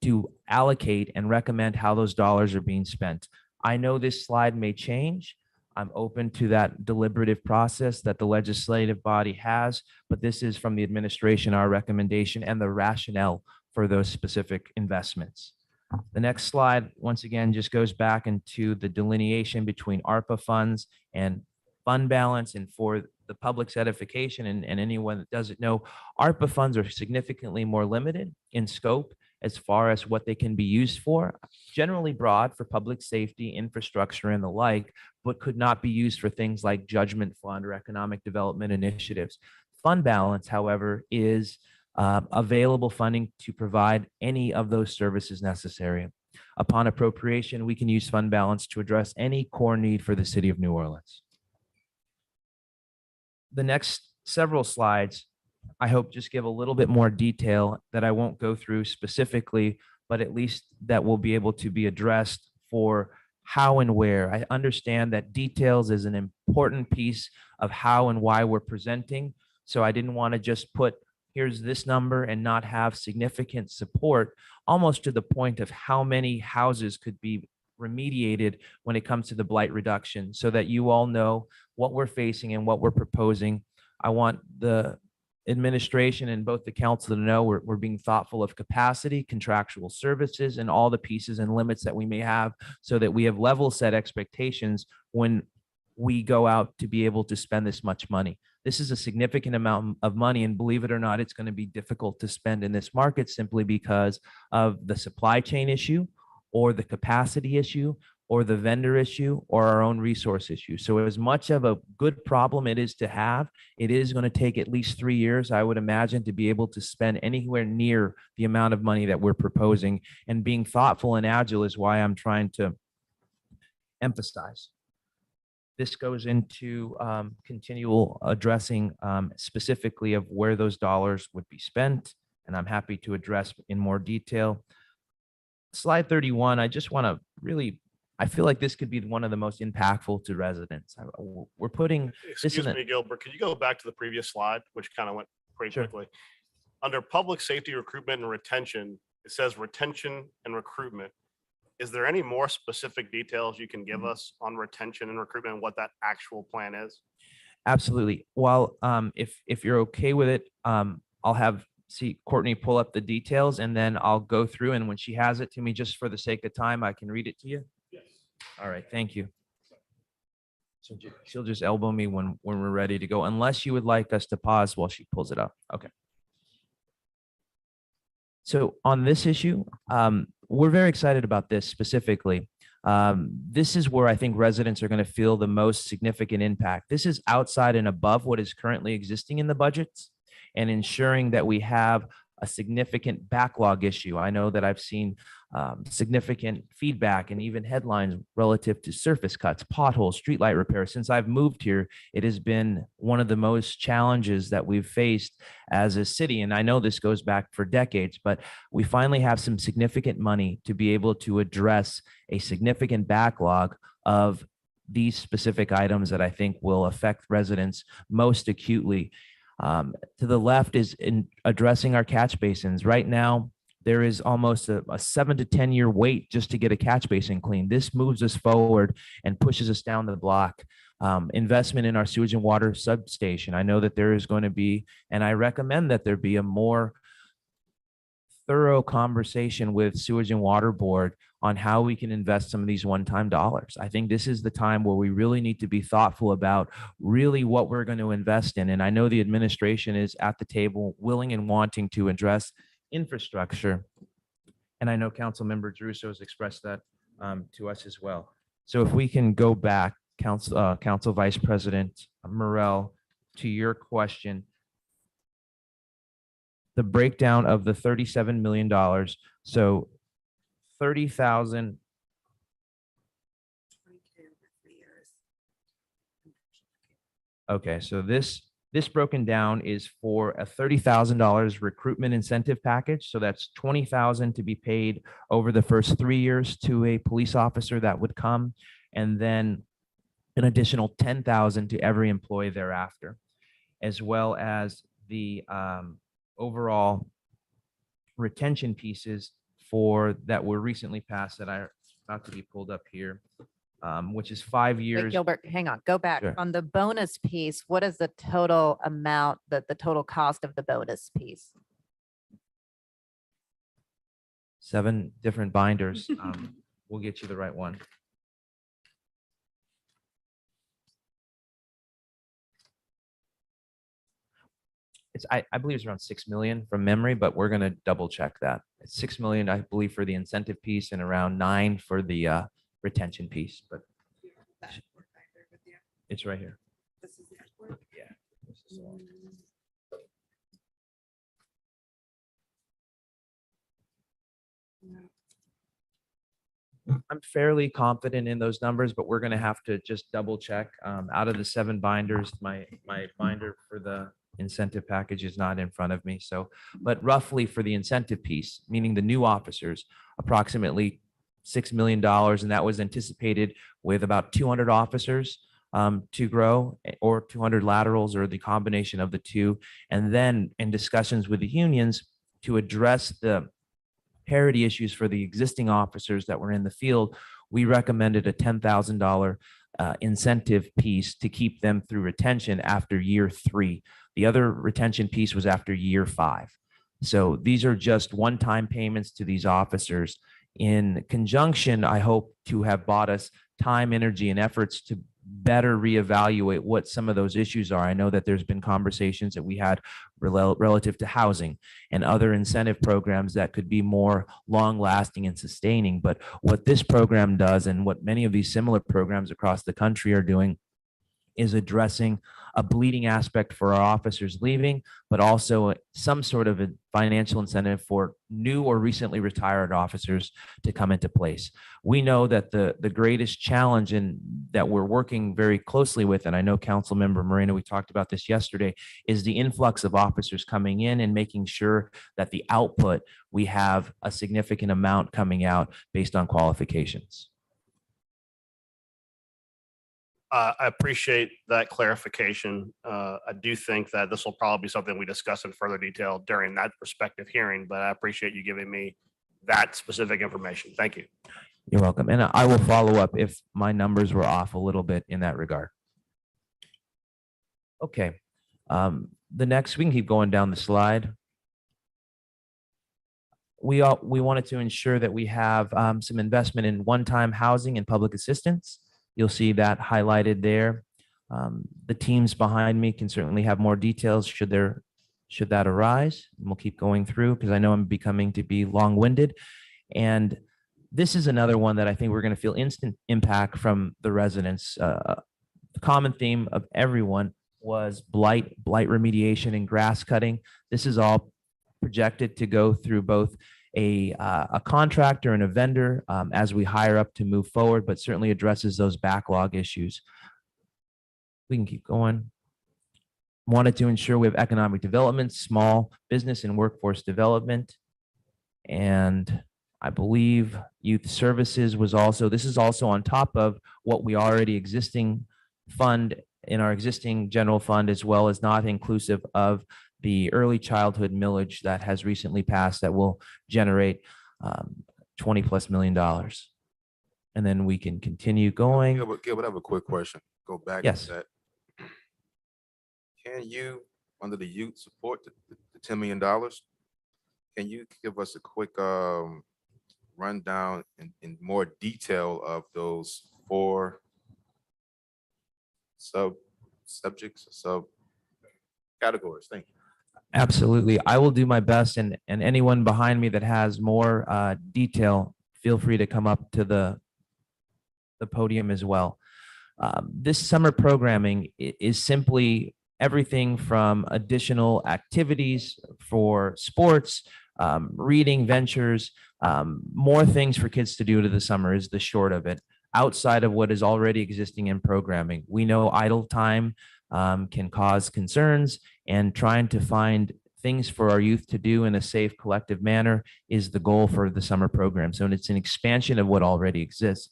to allocate and recommend how those dollars are being spent. I know this slide may change. I'm open to that deliberative process that the legislative body has, but this is from the administration, our recommendation and the rationale for those specific investments. The next slide, once again, just goes back into the delineation between ARPA funds and fund balance. And for the public's edification and anyone that doesn't know, ARPA funds are significantly more limited in scope as far as what they can be used for, generally broad for public safety, infrastructure, and the like, but could not be used for things like judgment fund or economic development initiatives. Fund balance, however, is available funding to provide any of those services necessary. Upon appropriation, we can use fund balance to address any core need for the city of New Orleans. The next several slides, I hope, just give a little bit more detail that I won't go through specifically, but at least that will be able to be addressed for how and where. I understand that details is an important piece of how and why we're presenting. So I didn't want to just put, here's this number and not have significant support, almost to the point of how many houses could be remediated when it comes to the blight reduction, so that you all know what we're facing and what we're proposing. I want the administration and both the council to know we're being thoughtful of capacity, contractual services, and all the pieces and limits that we may have, so that we have level set expectations when we go out to be able to spend this much money. This is a significant amount of money, and believe it or not, it's going to be difficult to spend in this market simply because of the supply chain issue, or the capacity issue, or the vendor issue, or our own resource issue. So as much of a good problem it is to have, it is going to take at least 3 years, I would imagine, to be able to spend anywhere near the amount of money that we're proposing. And being thoughtful and agile is why I'm trying to emphasize. This goes into continual addressing specifically of where those dollars would be spent, and I'm happy to address in more detail. Slide 31, I just want to really, I feel like this could be one of the most impactful to residents. We're putting this Excuse in me, Gilbert, could you go back to the previous slide, which kind of went pretty Sure. quickly? Under public safety, recruitment and retention, it says retention and recruitment. Is there any more specific details you can give us on retention and recruitment and what that actual plan is? Absolutely. Well, if you're okay with it, I'll have Courtney pull up the details, and then I'll go through, and when she has it to me, just for the sake of time, I can read it to you. Yes. All right, thank you. So she'll just elbow me when we're ready to go, unless you would like us to pause while she pulls it up. Okay. So on this issue, we're very excited about this specifically. This is where I think residents are going to feel the most significant impact. This is outside and above what is currently existing in the budgets, and ensuring that we have a significant backlog issue. I know that I've seen significant feedback and even headlines relative to surface cuts, potholes, streetlight repairs. Since I've moved here, it has been one of the most challenges that we've faced as a city. And I know this goes back for decades, but we finally have some significant money to be able to address a significant backlog of these specific items that I think will affect residents most acutely. To the left is in addressing our catch basins. Right now, there is almost a 7 to 10 year wait just to get a catch basin clean. This moves us forward and pushes us down the block. Investment in our sewage and water substation. I know that there is going to be, and I recommend that there be a more thorough conversation with Sewage and Water Board on how we can invest some of these one-time dollars. I think this is the time where we really need to be thoughtful about really what we're going to invest in. And I know the administration is at the table willing and wanting to address infrastructure. And I know Councilmember Druso has expressed that to us as well. So if we can go back, Council Vice President Morell, to your question, the breakdown of the $37 million. So 30,000. Okay, so this broken down is for a $30,000 recruitment incentive package. So that's $20,000 to be paid over the first 3 years to a police officer that would come, and then an additional $10,000 to every employee thereafter, as well as the overall retention pieces for that were recently passed that are about to be pulled up here. which is 5 Wait, years. Gilbert, hang on, go back. Sure. On the bonus piece, what is the total amount, the total cost of the bonus piece? 7 different binders. We'll get you the right one. I believe it's around 6 million from memory, but we're going to double check that. It's 6 million, I believe, for the incentive piece and around 9 for the retention piece, but it's right here. Yeah. This is the one. I'm fairly confident in those numbers, but we're going to have to just double check. Out of the 7 binders, my binder for the incentive package is not in front of me. So, but roughly for the incentive piece, meaning the new officers, approximately $6 million. And that was anticipated with about 200 officers to grow, or 200 laterals, or the combination of the two. And then in discussions with the unions to address the parity issues for the existing officers that were in the field, we recommended a $10,000 incentive piece to keep them through retention after year 3. The other retention piece was after year 5. So these are just one-time payments to these officers. In conjunction, I hope to have bought us time, energy, and efforts to better reevaluate what some of those issues are. I know that there's been conversations that we had relative to housing and other incentive programs that could be more long lasting and sustaining. But what this program does, and what many of these similar programs across the country are doing, is addressing a bleeding aspect for our officers leaving, but also some sort of a financial incentive for new or recently retired officers to come into place. We know that the greatest challenge that we're working very closely with, and I know Councilmember Moreno, we talked about this yesterday, is the influx of officers coming in and making sure that the output, we have a significant amount coming out based on qualifications. I appreciate that clarification. I do think that this will probably be something we discuss in further detail during that respective hearing, but I appreciate you giving me that specific information. Thank you. You're welcome. And I will follow up if my numbers were off a little bit in that regard. Okay. The next, we can keep going down the slide. We wanted to ensure that we have some investment in one-time housing and public assistance. You'll see that highlighted there. The teams behind me can certainly have more details should that arise. And we'll keep going through because I know I'm becoming to be long-winded. And this is another one that I think we're going to feel instant impact from the residents. The common theme of everyone was blight remediation and grass cutting. This is all projected to go through both a contractor and a vendor as we hire up to move forward, but certainly addresses those backlog issues. We can keep going. Wanted to ensure we have economic development, small business and workforce development. And I believe youth services was also, this is also on top of what we already existing fund in our existing general fund, as well as not inclusive of the early childhood millage that has recently passed that will generate $20+ million. And then we can continue going. Gilbert, I have a quick question. Go back Yes. to that. Can you, under the youth support, the $10 million, can you give us a quick rundown in more detail of those 4 subjects, categories? Thank you. Absolutely. I will do my best, and anyone behind me that has more detail, feel free to come up to the podium as well. This summer programming is simply everything from additional activities for sports, reading ventures, more things for kids to do to the summer is the short of it, outside of what is already existing in programming. We know idle time can cause concerns, and trying to find things for our youth to do in a safe, collective manner is the goal for the summer program. So it's an expansion of what already exists.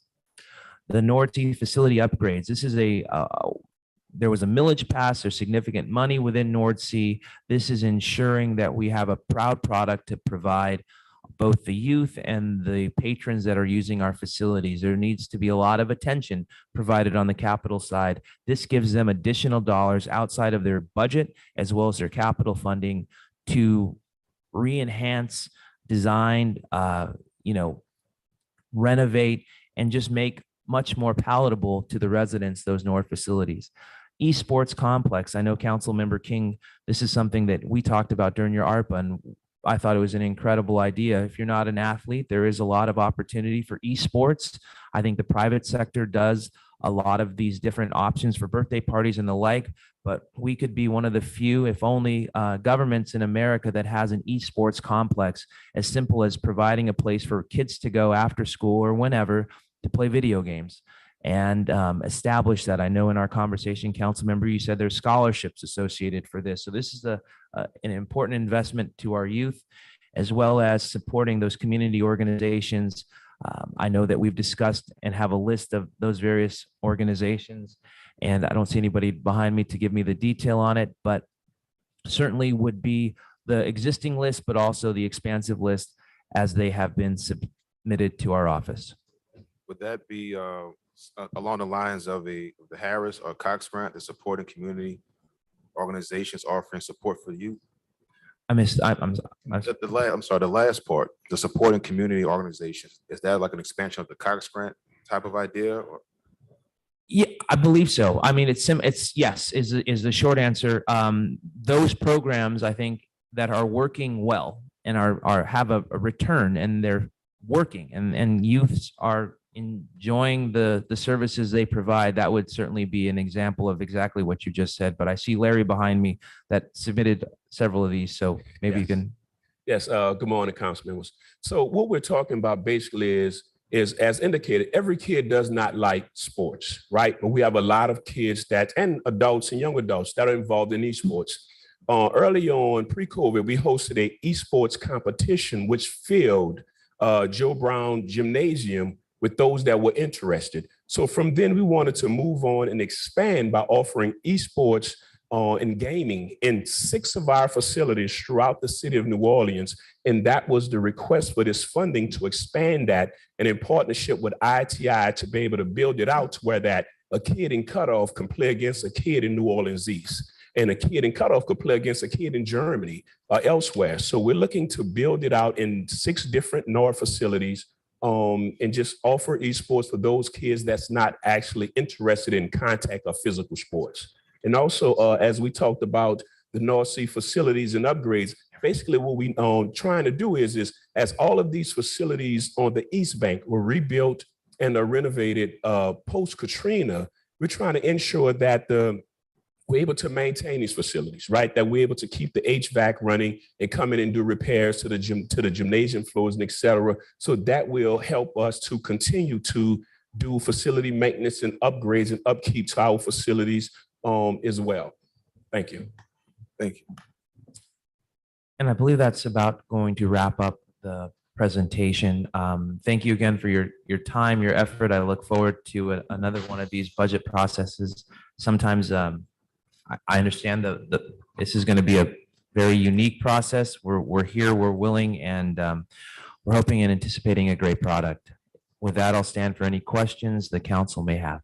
The Nordsee facility upgrades. This is there was a millage pass. There's significant money within Nordsee. This is ensuring that we have a proud product to provide both the youth and the patrons that are using our facilities. There needs to be a lot of attention provided on the capital side. This gives them additional dollars outside of their budget as well as their capital funding to re-enhance, design, renovate, and just make much more palatable to the residents, those Nord facilities. Esports complex. I know Councilmember King, this is something that we talked about during your ARPA, and I thought it was an incredible idea. If you're not an athlete, there is a lot of opportunity for esports. I think the private sector does a lot of these different options for birthday parties and the like, but we could be one of the few, if only, governments in America that has an esports complex, as simple as providing a place for kids to go after school or whenever to play video games and establish that. I know in our conversation, council member, you said there's scholarships associated for this. So this is an important investment to our youth, as well as supporting those community organizations. I know that we've discussed and have a list of those various organizations, and I don't see anybody behind me to give me the detail on it, but certainly would be the existing list, but also the expansive list as they have been submitted to our office. Would that be along the lines of the Harris or Cox grant, the supporting community organizations offering support for youth? I'm The last part, the supporting community organizations, is that like an expansion of the Cox grant type of idea? Or? Yeah, I believe so. I mean, it's yes, is the short answer. Those programs, I think, that are working well and have a return, and they're working, and youths are enjoying the services they provide. That would certainly be an example of exactly what you just said. But I see Larry behind me that submitted several of these, so maybe you can. Yes, good morning, council members. So what we're talking about basically is as indicated, every kid does not like sports, right? But we have a lot of kids and adults and young adults that are involved in esports. Early on, pre-COVID, we hosted a esports competition which filled Joe Brown Gymnasium with those that were interested. So from then, we wanted to move on and expand by offering esports and gaming in 6 of our facilities throughout the city of New Orleans. And that was the request for this funding to expand that, and in partnership with ITI to be able to build it out to where that a kid in Cutoff can play against a kid in New Orleans East, and a kid in Cutoff could play against a kid in Germany or elsewhere. So we're looking to build it out in 6 different Nord facilities, and just offer esports for those kids that's not actually interested in contact or physical sports. And also, as we talked about the North Sea facilities and upgrades, basically what we trying to do is as all of these facilities on the East Bank were rebuilt and are renovated post-Katrina, we're trying to ensure that we're able to maintain these facilities, right? That we're able to keep the HVAC running and come in and do repairs to the gymnasium floors and et cetera. So that will help us to continue to do facility maintenance and upgrades and upkeep to our facilities as well. Thank you. Thank you. And I believe that's about going to wrap up the presentation. Thank you again for your time, your effort. I look forward to another one of these budget processes. Sometimes I understand this is going to be a very unique process. We're here, we're willing, and we're hoping and anticipating a great product. With that, I'll stand for any questions the council may have.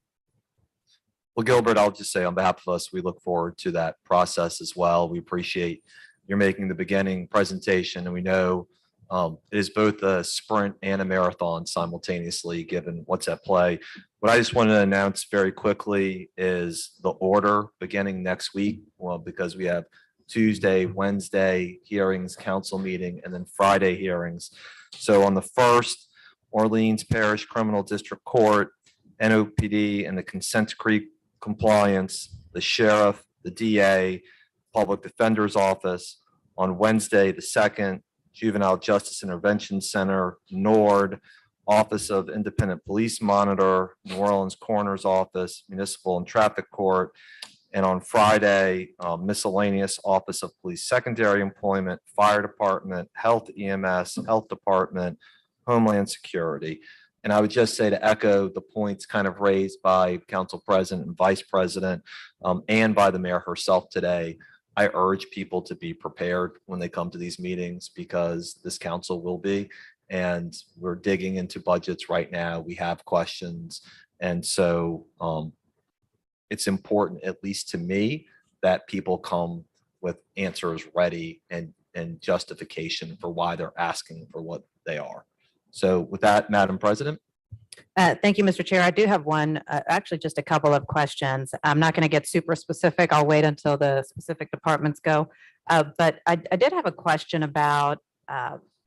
Well, Gilbert, I'll just say on behalf of us, we look forward to that process as well. We appreciate you're making the beginning presentation, and we know it is both a sprint and a marathon simultaneously, given what's at play. What I just want to announce very quickly is the order beginning next week. Well, because we have Tuesday, Wednesday hearings, council meeting, and then Friday hearings. So on the 1st, Orleans Parish Criminal District Court, NOPD, and the consent decree compliance, the sheriff, the DA, Public Defender's Office. On Wednesday, the 2nd, Juvenile Justice Intervention Center, NORD, Office of Independent Police Monitor, New Orleans Coroner's Office, Municipal and Traffic Court. And on Friday, miscellaneous Office of Police Secondary Employment, Fire Department, Health EMS, Health Department, Homeland Security. And I would just say, to echo the points kind of raised by Council President and Vice President and by the Mayor herself today, I urge people to be prepared when they come to these meetings because this council will be. And we're digging into budgets right now. We have questions. And so it's important, at least to me, that people come with answers ready and justification for why they're asking for what they are. So with that, Madam President. Thank you, Mr. Chair. I do have one, actually just a couple of questions. I'm not going to get super specific. I'll wait until the specific departments go. But I did have a question about,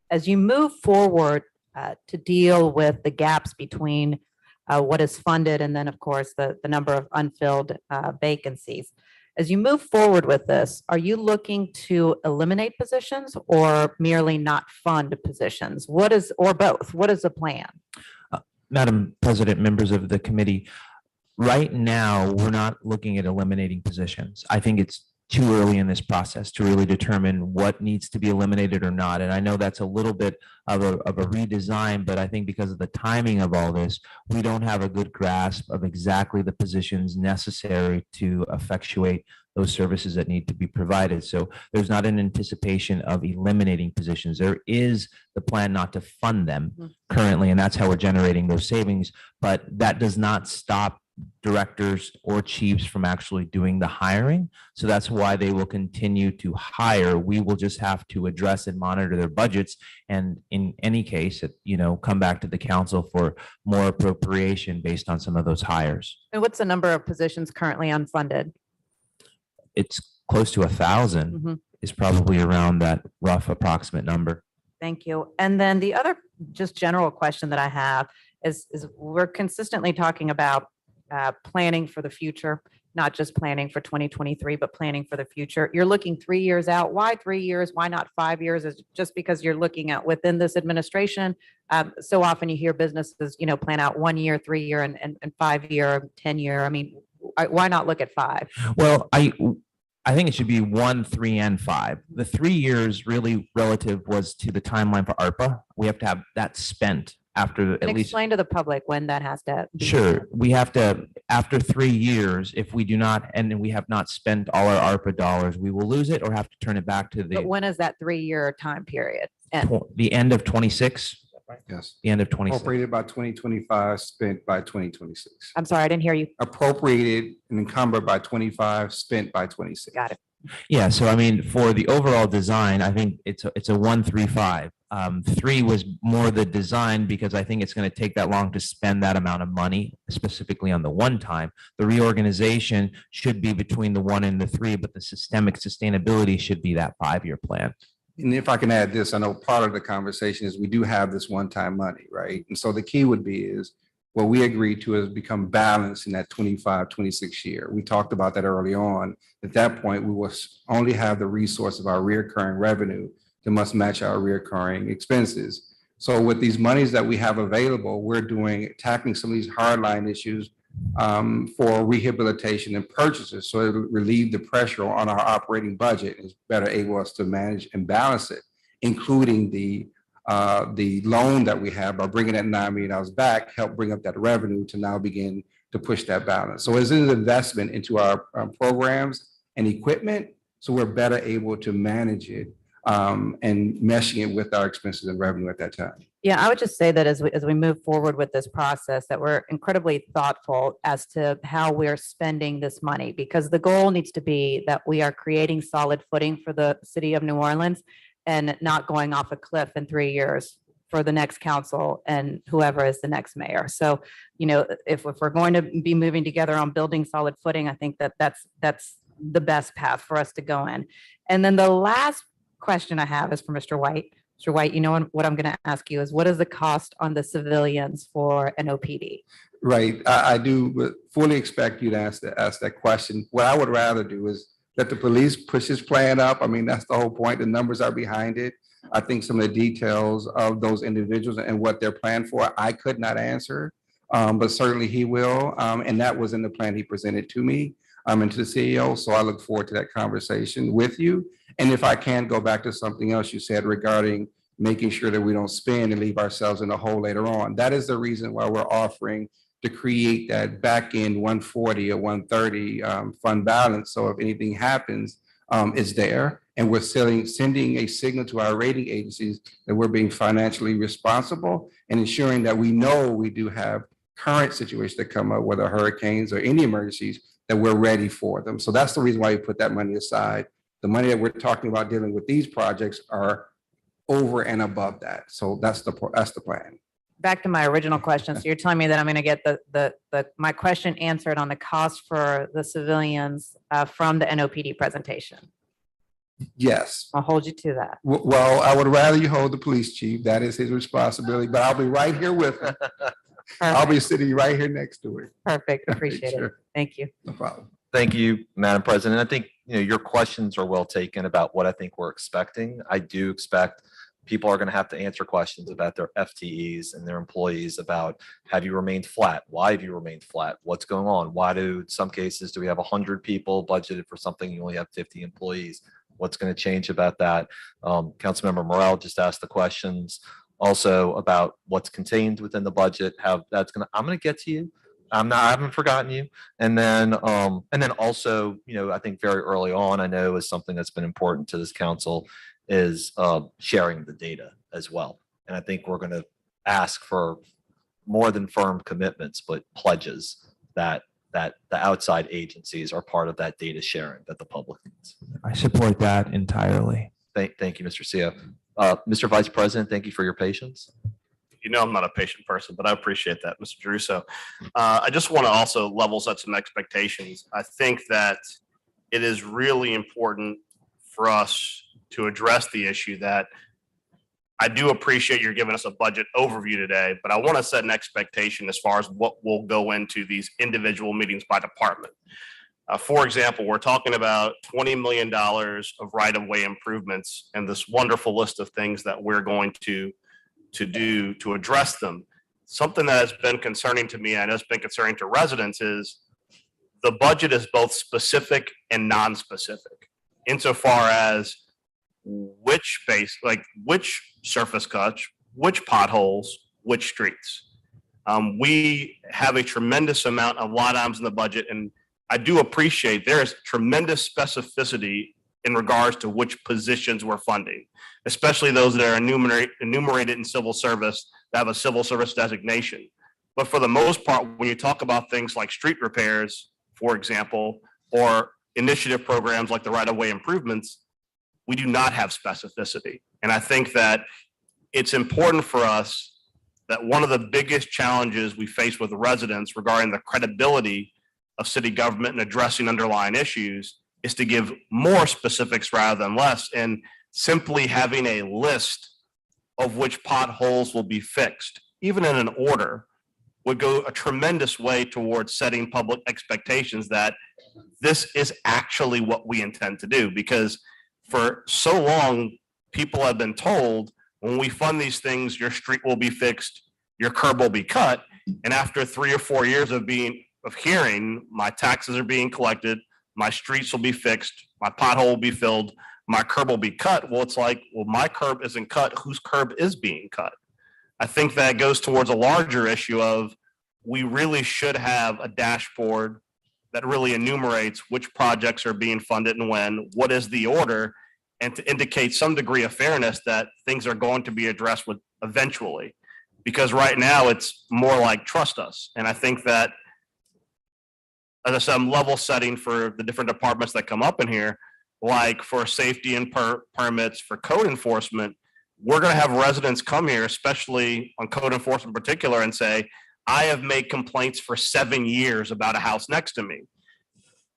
as you move forward to deal with the gaps between what is funded and then, of course, the number of unfilled vacancies. As you move forward with this, are you looking to eliminate positions or merely not fund positions? Or both? What is the plan? Madam President, members of the committee, right now, we're not looking at eliminating positions. I think it's too early in this process to really determine what needs to be eliminated or not. And I know that's a little bit of a redesign, but I think because of the timing of all this, we don't have a good grasp of exactly the positions necessary to effectuate those services that need to be provided. So there's not an anticipation of eliminating positions. There is the plan not to fund them currently, and that's how we're generating those savings. But that does not stop directors or chiefs from actually doing the hiring. So that's why they will continue to hire. We will just have to address and monitor their budgets. And in any case, come back to the council for more appropriation based on some of those hires. And what's the number of positions currently unfunded? It's close to 1,000 is probably around that rough approximate number. Thank you. And then the other just general question that I have is we're consistently talking about planning for the future, not just planning for 2023, but planning for the future. You're looking 3 years out. Why 3 years? Why not 5 years? Is just because you're looking at within this administration. So often you hear businesses, plan out 1 year, 3 year, and 5 year, 10 year. I mean, why not look at 5? Well, I think it should be 1, 3, and 5. The 3 years really relative was to the timeline for ARPA. We have to have that spent after at least. Explain to the public when that has to be. Sure. We have to, after 3 years, if we do not, and we have not spent all our ARPA dollars, we will lose it or have to turn it back to But when is that 3-year time period? And the end of 26. Yes. The end of 26. Appropriated by 2025, spent by 2026. I'm sorry, I didn't hear you. Appropriated and encumbered by 25, spent by 26. Got it. Yeah. So, I mean, for the overall design, I think it's a 1, 3, 5. 3 was more the design because I think it's going to take that long to spend that amount of money, specifically on the one time. The reorganization should be between the 1 and the 3, but the systemic sustainability should be that 5-year plan. And if I can add this, I know part of the conversation is we do have this one-time money, right? And so the key would be is what we agreed to is become balanced in that 25, 26 year. We talked about that early on. At that point, we will only have the resource of our reoccurring revenue that must match our reoccurring expenses. So with these monies that we have available, we're tackling some of these hardline issues for rehabilitation and purchases. So it'll relieve the pressure on our operating budget and is better able us to manage and balance it, including the loan that we have by bringing that $9 million back, help bring up that revenue to now begin to push that balance. So it's an investment into our programs and equipment, so we're better able to manage it and meshing it with our expenses and revenue at that time. Yeah, I would just say that as we move forward with this process, that we're incredibly thoughtful as to how we're spending this money, because the goal needs to be that we are creating solid footing for the city of New Orleans and not going off a cliff in 3 years for the next council and whoever is the next mayor. So, if we're going to be moving together on building solid footing, I think that's the best path for us to go in. And then the last question I have is for Mr. White. Mr. White, what I'm going to ask you is, what is the cost on the civilians for an OPD? Right, I do fully expect you to ask that question. What I would rather do is let the police push his plan up. I mean, that's the whole point. The numbers are behind it. I think some of the details of those individuals and what they're planned for, I could not answer, but certainly he will. And that was in the plan he presented to me and to the CEO. So I look forward to that conversation with you. And if I can go back to something else you said regarding making sure that we don't spend and leave ourselves in a hole later on. That is the reason why we're offering to create that back end 140 or 130 fund balance. So if anything happens, is there. And we're sending a signal to our rating agencies that we're being financially responsible and ensuring that we know we do have current situations that come up, whether hurricanes or any emergencies, that we're ready for them. So that's the reason why we put that money aside. The money that we're talking about dealing with these projects are over and above that. So that's the plan. Back to my original question. So you're telling me that I'm going to get my question answered on the cost for the civilians from the NOPD presentation. Yes. I'll hold you to that. Well, I would rather you hold the police chief. That is his responsibility, but I'll be right here with him. I'll be sitting right here next to him. Perfect. Appreciate it. Sure. Thank you. No problem. Thank you, Madam President. I think, your questions are well taken about what I think we're expecting. I do expect people are going to have to answer questions about their FTEs and their employees about, have you remained flat? Why have you remained flat? What's going on? Why in some cases, do we have 100 people budgeted for something, you only have 50 employees? What's going to change about that? Councilmember Morel just asked the questions also about what's contained within the budget, how that's I'm going to get to you. I haven't forgotten you. And then also, I think very early on, I know is something that's been important to this council is sharing the data as well. And I think we're going to ask for more than firm commitments, but pledges that the outside agencies are part of that data sharing that the public needs. I support that entirely. Thank you, Mr. Cio. Mr. Vice President, thank you for your patience. I'm not a patient person, but I appreciate that, Mr. Druso. I just want to also level set some expectations. I think that it is really important for us to address the issue that I do appreciate you're giving us a budget overview today, but I want to set an expectation as far as what will go into these individual meetings by department. For example, we're talking about $20 million of right-of-way improvements and this wonderful list of things that we're going to do to address them. Something that has been concerning to me and has been concerning to residents is the budget is both specific and non-specific insofar as which surface cuts, which potholes, which streets. We have a tremendous amount of line items in the budget, and I do appreciate there is tremendous specificity in regards to which positions we're funding, especially those that are enumerated in civil service that have a civil service designation. But for the most part, when you talk about things like street repairs, for example, or initiative programs like the right-of-way improvements, we do not have specificity. And I think that it's important for us that one of the biggest challenges we face with the residents regarding the credibility of city government and addressing underlying issues is to give more specifics rather than less. And simply having a list of which potholes will be fixed, even in an order, would go a tremendous way towards setting public expectations that this is actually what we intend to do. Because for so long, people have been told, when we fund these things, your street will be fixed, your curb will be cut. And after 3 or 4 years of hearing, my taxes are being collected, my streets will be fixed, my pothole will be filled, my curb will be cut. Well, it's like, well, my curb isn't cut. Whose curb is being cut? I think that goes towards a larger issue of we really should have a dashboard that really enumerates which projects are being funded and when, what is the order, and to indicate some degree of fairness that things are going to be addressed with eventually. Because right now it's more like trust us. And I think that, as I said, I'm level setting for the different departments that come up in here, like for safety and permits, for code enforcement, we're going to have residents come here, especially on code enforcement in particular, and say, I have made complaints for 7 years about a house next to me.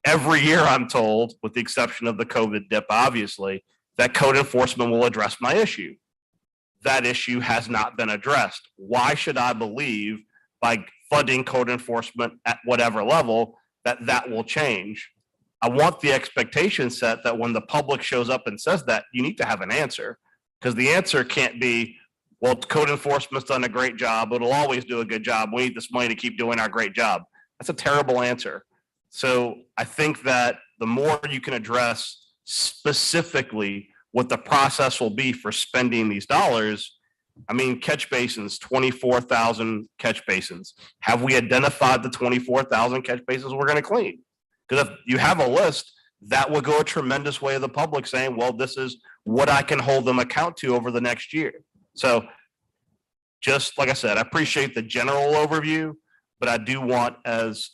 Every year I'm told, with the exception of the COVID dip, obviously, that code enforcement will address my issue. That issue has not been addressed. Why should I believe by funding code enforcement at whatever level that will change? I want the expectation set that when the public shows up and says that, you need to have an answer, because the answer can't be, well, code enforcement's done a great job. It'll always do a good job. We need this money to keep doing our great job. That's a terrible answer. So I think that the more you can address specifically what the process will be for spending these dollars. I mean, catch basins, 24,000 catch basins. Have we identified the 24,000 catch basins we're going to clean? Because if you have a list, that would go a tremendous way of the public saying, well, this is what I can hold them account to over the next year. So just like I said, I appreciate the general overview, but I do want, as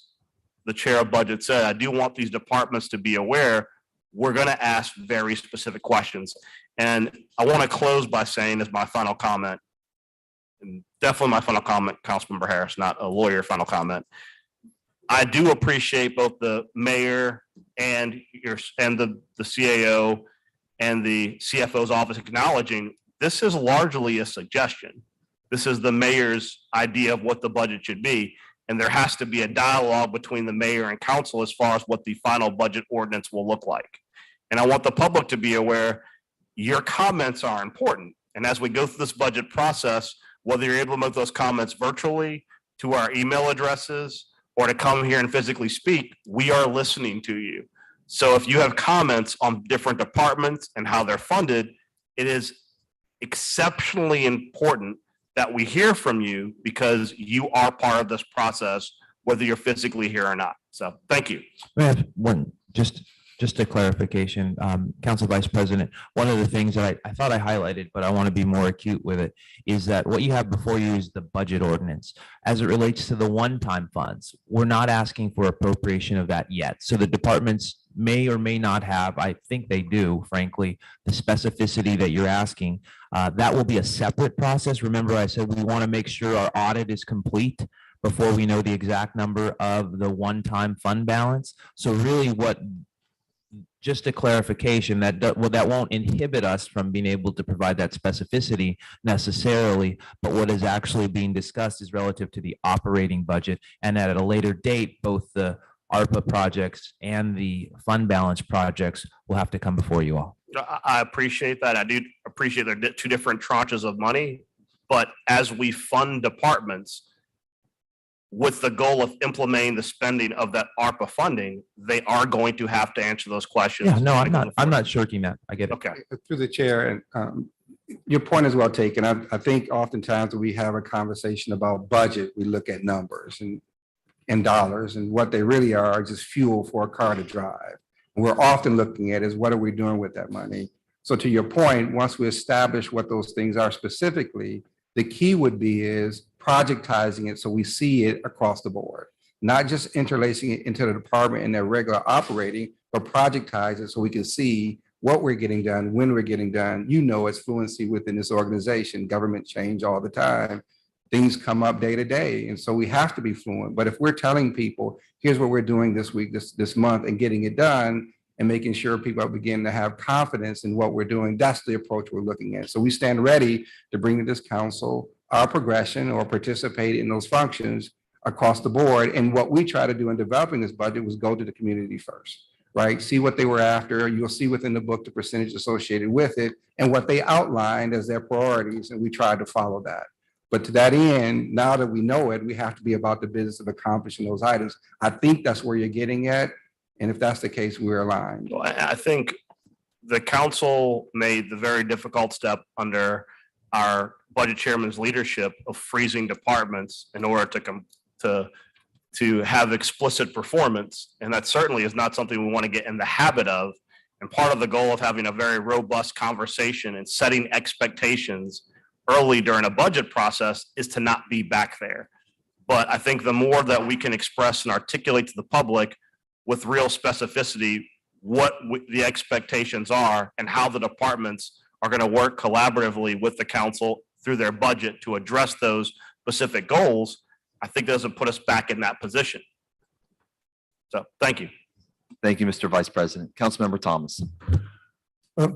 the chair of budget said, I do want these departments to be aware we're going to ask very specific questions. And I want to close by saying, as my final comment, and definitely my final comment, Councilmember Harris, not a lawyer final comment. I do appreciate both the mayor and the CAO and the CFO's office acknowledging this is largely a suggestion. This is the mayor's idea of what the budget should be. And there has to be a dialogue between the mayor and council as far as what the final budget ordinance will look like. And I want the public to be aware your comments are important. And as we go through this budget process, whether you're able to make those comments virtually to our email addresses or to come here and physically speak, we are listening to you. So if you have comments on different departments and how they're funded, it is exceptionally important that we hear from you because you are part of this process, whether you're physically here or not. So thank you. I have one, just a clarification, Council Vice President, one of the things that I thought I highlighted, but I want to be more acute with it, is that what you have before you is the budget ordinance. As it relates to the one-time funds, we're not asking for appropriation of that yet. So the departments may or may not have, I think they do, frankly, the specificity that you're asking. That will be a separate process. Remember, I said we want to make sure our audit is complete before we know the exact number of the one-time fund balance. So really just a clarification that won't inhibit us from being able to provide that specificity necessarily, but what is actually being discussed is relative to the operating budget, and at a later date, both the ARPA projects and the fund balance projects will have to come before you all. I appreciate that. I do appreciate there are two different tranches of money, but as we fund departments, with the goal of implementing the spending of that ARPA funding, they are going to have to answer those questions. Yeah, no, I'm not shirking that. I get it. Okay. Through the chair, and your point is well taken. I think oftentimes when we have a conversation about budget, we look at numbers and dollars, and what they really are just fuel for a car to drive. And we're often looking at is what are we doing with that money? So to your point, once we establish what those things are specifically, the key would be is projectizing it so we see it across the board, not just interlacing it into the department in their regular operating, but projectize it so we can see what we're getting done, when we're getting done. You know, it's fluency within this organization, government change all the time. Things come up day to day. And so we have to be fluent. But if we're telling people, here's what we're doing this week, this month, and getting it done, and making sure people are beginning to have confidence in what we're doing, that's the approach we're looking at. So we stand ready to bring to this council our progression or participate in those functions across the board. And what we try to do in developing this budget was go to the community first, right? See what they were after. You'll see within the book the percentage associated with it and what they outlined as their priorities. And we tried to follow that. But to that end, now that we know it, we have to be about the business of accomplishing those items. I think that's where you're getting at. And if that's the case, we're aligned. Well, I think the council made the very difficult step under our budget chairman's leadership of freezing departments in order to have explicit performance. And that certainly is not something we want to get in the habit of. And part of the goal of having a very robust conversation and setting expectations early during a budget process is to not be back there. But I think the more that we can express and articulate to the public with real specificity what the expectations are and how the departments are going to work collaboratively with the council through their budget to address those specific goals, I think doesn't put us back in that position. So thank you. Thank you, Mr. Vice President. Councilmember Thomas.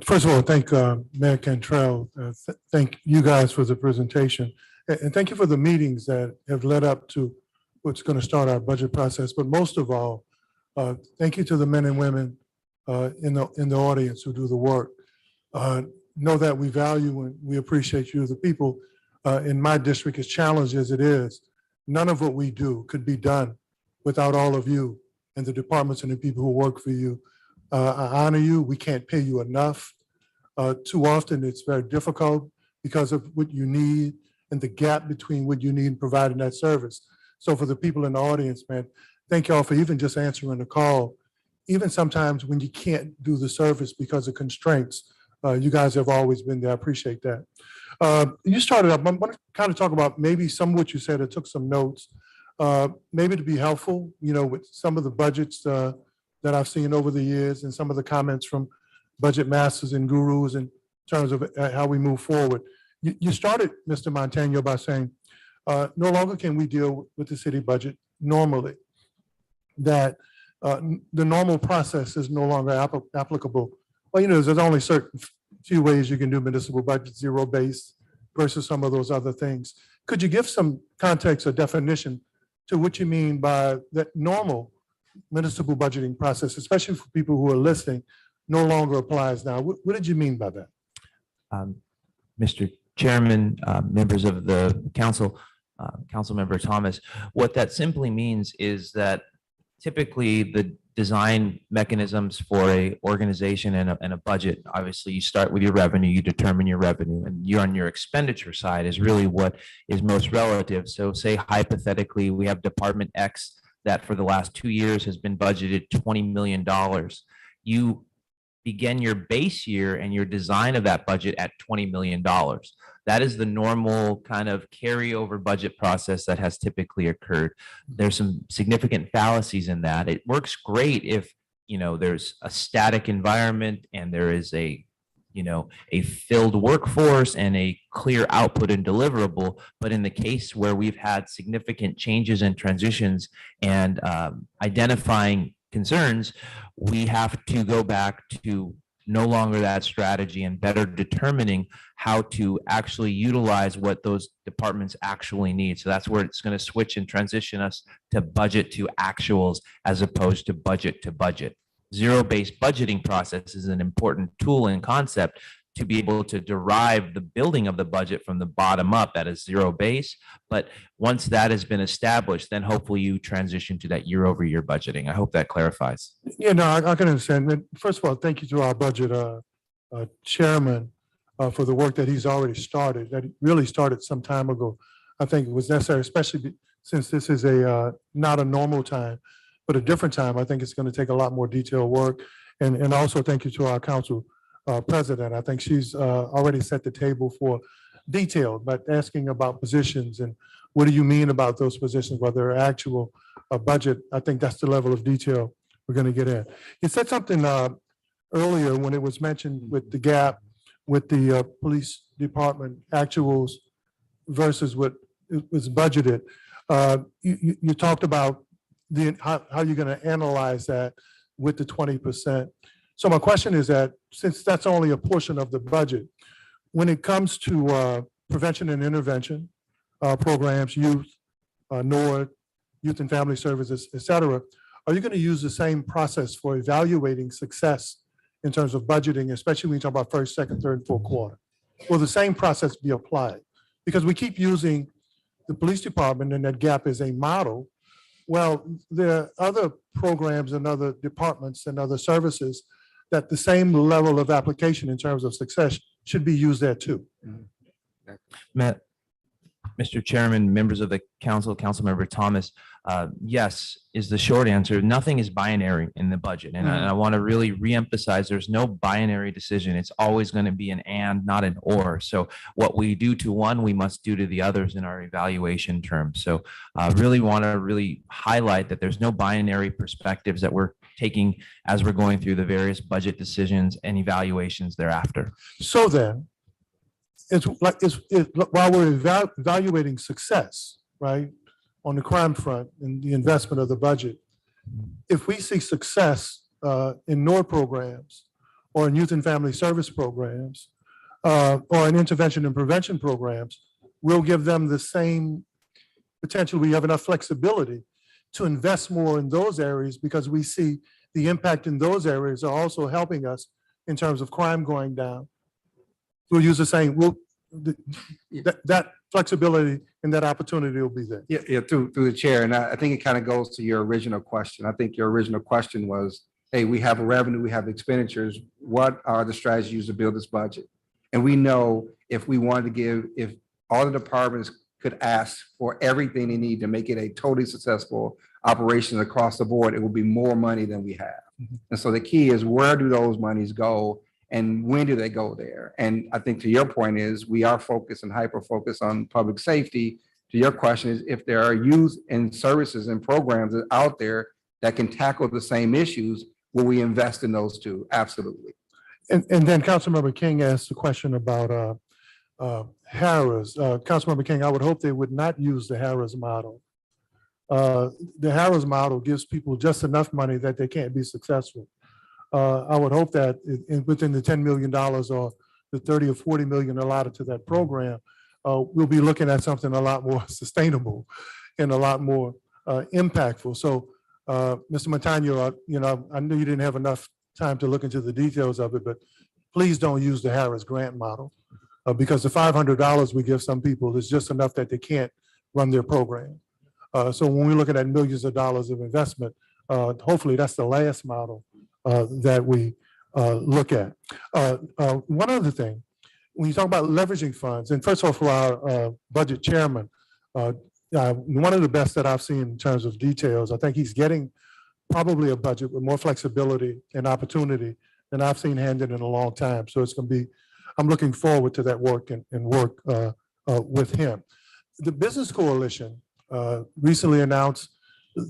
First of all, thank Mayor Cantrell. Thank you guys for the presentation. And thank you for the meetings that have led up to what's going to start our budget process. But most of all, thank you to the men and women in the audience who do the work. Know that we value and we appreciate you. The people in my district, as challenged as it is, none of what we do could be done without all of you and the departments and the people who work for you. I honor you. We can't pay you enough. Too often it's very difficult because of what you need and the gap between what you need and providing that service. So for the people in the audience, man, thank y'all for even just answering the call even sometimes when you can't do the service because of constraints. You guys have always been there. I appreciate that. You started up, I'm going to kind of talk about maybe some of what you said. I took some notes, maybe to be helpful, with some of the budgets that I've seen over the years and some of the comments from budget masters and gurus in terms of how we move forward. You started, Mr. Montano, by saying, no longer can we deal with the city budget normally, that the normal process is no longer applicable. Well, there's only certain few ways you can do municipal budget, zero base versus some of those other things. Could you give some context or definition to what you mean by that normal municipal budgeting process, especially for people who are listening, no longer applies now? What did you mean by that? Mr. Chairman, members of the council, Councilmember Thomas, what that simply means is that typically the design mechanisms for a organization and a budget, obviously you start with your revenue, you determine your revenue, and you're on your expenditure side is really what is most relative. So say hypothetically, we have Department X that for the last 2 years has been budgeted $20 million. You begin your base year and your design of that budget at $20 million. That is the normal kind of carryover budget process that has typically occurred. There's some significant fallacies in that. It works great if, there's a static environment and there is a filled workforce and a clear output and deliverable. But in the case where we've had significant changes and transitions and identifying concerns, we have to go back to no longer that strategy and better determining how to actually utilize what those departments actually need. So that's where it's going to switch and transition us to budget to actuals as opposed to budget. Zero-based budgeting process is an important tool and concept to be able to derive the building of the budget from the bottom up at a zero base. But once that has been established, then hopefully you transition to that year-over-year budgeting. I hope that clarifies. Yeah, no, I can understand. And first of all, thank you to our budget chairman for the work that he's already started, that really started some time ago. I think it was necessary, especially since this is not a normal time, but a different time. I think it's going to take a lot more detailed work. And also thank you to our council president. I think she's already set the table for detailed, but asking about positions and what do you mean about those positions, whether they're actual budget. I think that's the level of detail we're going to get in. You said something earlier when it was mentioned with the gap with the police department actuals versus what was budgeted. You talked about how you're going to analyze that with the 20%. So my question is that since that's only a portion of the budget, when it comes to prevention and intervention programs, youth, NORD, youth and family services, et cetera, are you going to use the same process for evaluating success in terms of budgeting, especially when you talk about first, second, third, and fourth quarter? Will the same process be applied? Because we keep using the police department and that gap as a model. Well, there are other programs and other departments and other services that the same level of application in terms of success should be used there too. Mr. Chairman, members of the council, Councilmember Thomas, yes, is the short answer. Nothing is binary in the budget. And I want to really reemphasize there's no binary decision. It's always going to be an and, not an or. So what we do to one, we must do to the others in our evaluation terms. So I really want to highlight that there's no binary perspectives that we're taking as we're going through the various budget decisions and evaluations thereafter. So then, while we're evaluating success, right, on the crime front and the investment of the budget, if we see success in NORD programs or in youth and family service programs or in intervention and prevention programs, we'll give them the same potential. We have enough flexibility to invest more in those areas because we see the impact in those areas are also helping us in terms of crime going down. We'll use the same, that flexibility and that opportunity will be there. Yeah, through the chair. And I think it kind of goes to your original question. I think your original question was, hey, we have a revenue, we have expenditures. What are the strategies to build this budget? And we know if we wanted to if all the departments could ask for everything they need to make it a totally successful operation across the board, it will be more money than we have. And so the key is, where do those monies go and when do they go there? And I think to your point is, we are focused and hyper-focused on public safety. To your question is, if there are youth and services and programs out there that can tackle the same issues, will we invest in those too? Absolutely. And then Councilmember King asked a question about Harris. Councilmember King, I would hope they would not use the Harris model. The Harris model gives people just enough money that they can't be successful. I would hope that within the $10 million or the 30 or 40 million allotted to that program, we'll be looking at something a lot more sustainable and a lot more impactful. So, Mr. Montano, I knew you didn't have enough time to look into the details of it, but please don't use the Harris grant model because the $500 we give some people is just enough that they can't run their program. So when we're looking at millions of dollars of investment, hopefully that's the last model that we look at. One other thing, when you talk about leveraging funds, and first of all, for our budget chairman, one of the best that I've seen in terms of details, I think he's getting probably a budget with more flexibility and opportunity than I've seen handed in a long time. So it's going to be, I'm looking forward to that work and work with him. The Business Coalition recently announced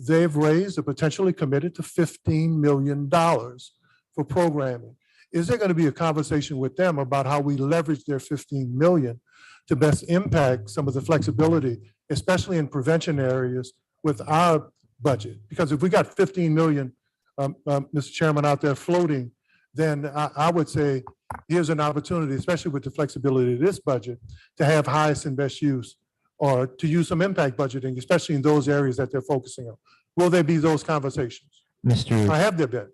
they've raised or potentially committed to $15 million for programming. Is there going to be a conversation with them about how we leverage their 15 million to best impact some of the flexibility, especially in prevention areas with our budget? Because if we got 15 million, Mr. Chairman, out there floating, then I would say here's an opportunity, especially with the flexibility of this budget, to have highest and best use, or to use some impact budgeting, especially in those areas that they're focusing on. Will there be those conversations? I have there been.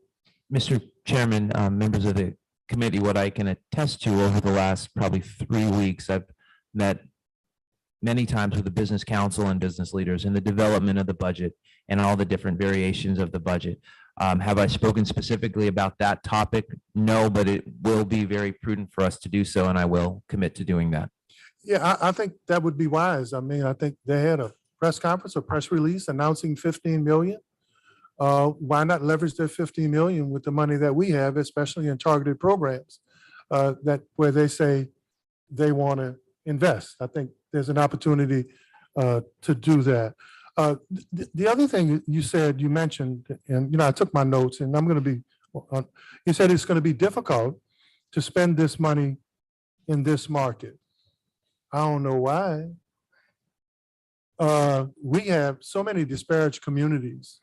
Mr. Chairman, members of the committee, what I can attest to over the last probably 3 weeks, I've met many times with the business council and business leaders in the development of the budget and all the different variations of the budget. Have I spoken specifically about that topic? No, but it will be very prudent for us to do so, and I will commit to doing that. Yeah, I think that would be wise. I mean, I think they had a press conference, a press release announcing 15 million. Why not leverage their 15 million with the money that we have, especially in targeted programs that where they say they want to invest? I think there's an opportunity to do that. The other thing you said, you mentioned, and I took my notes, and I'm going to be. You said it's going to be difficult to spend this money in this market. I don't know why. We have so many disparate communities,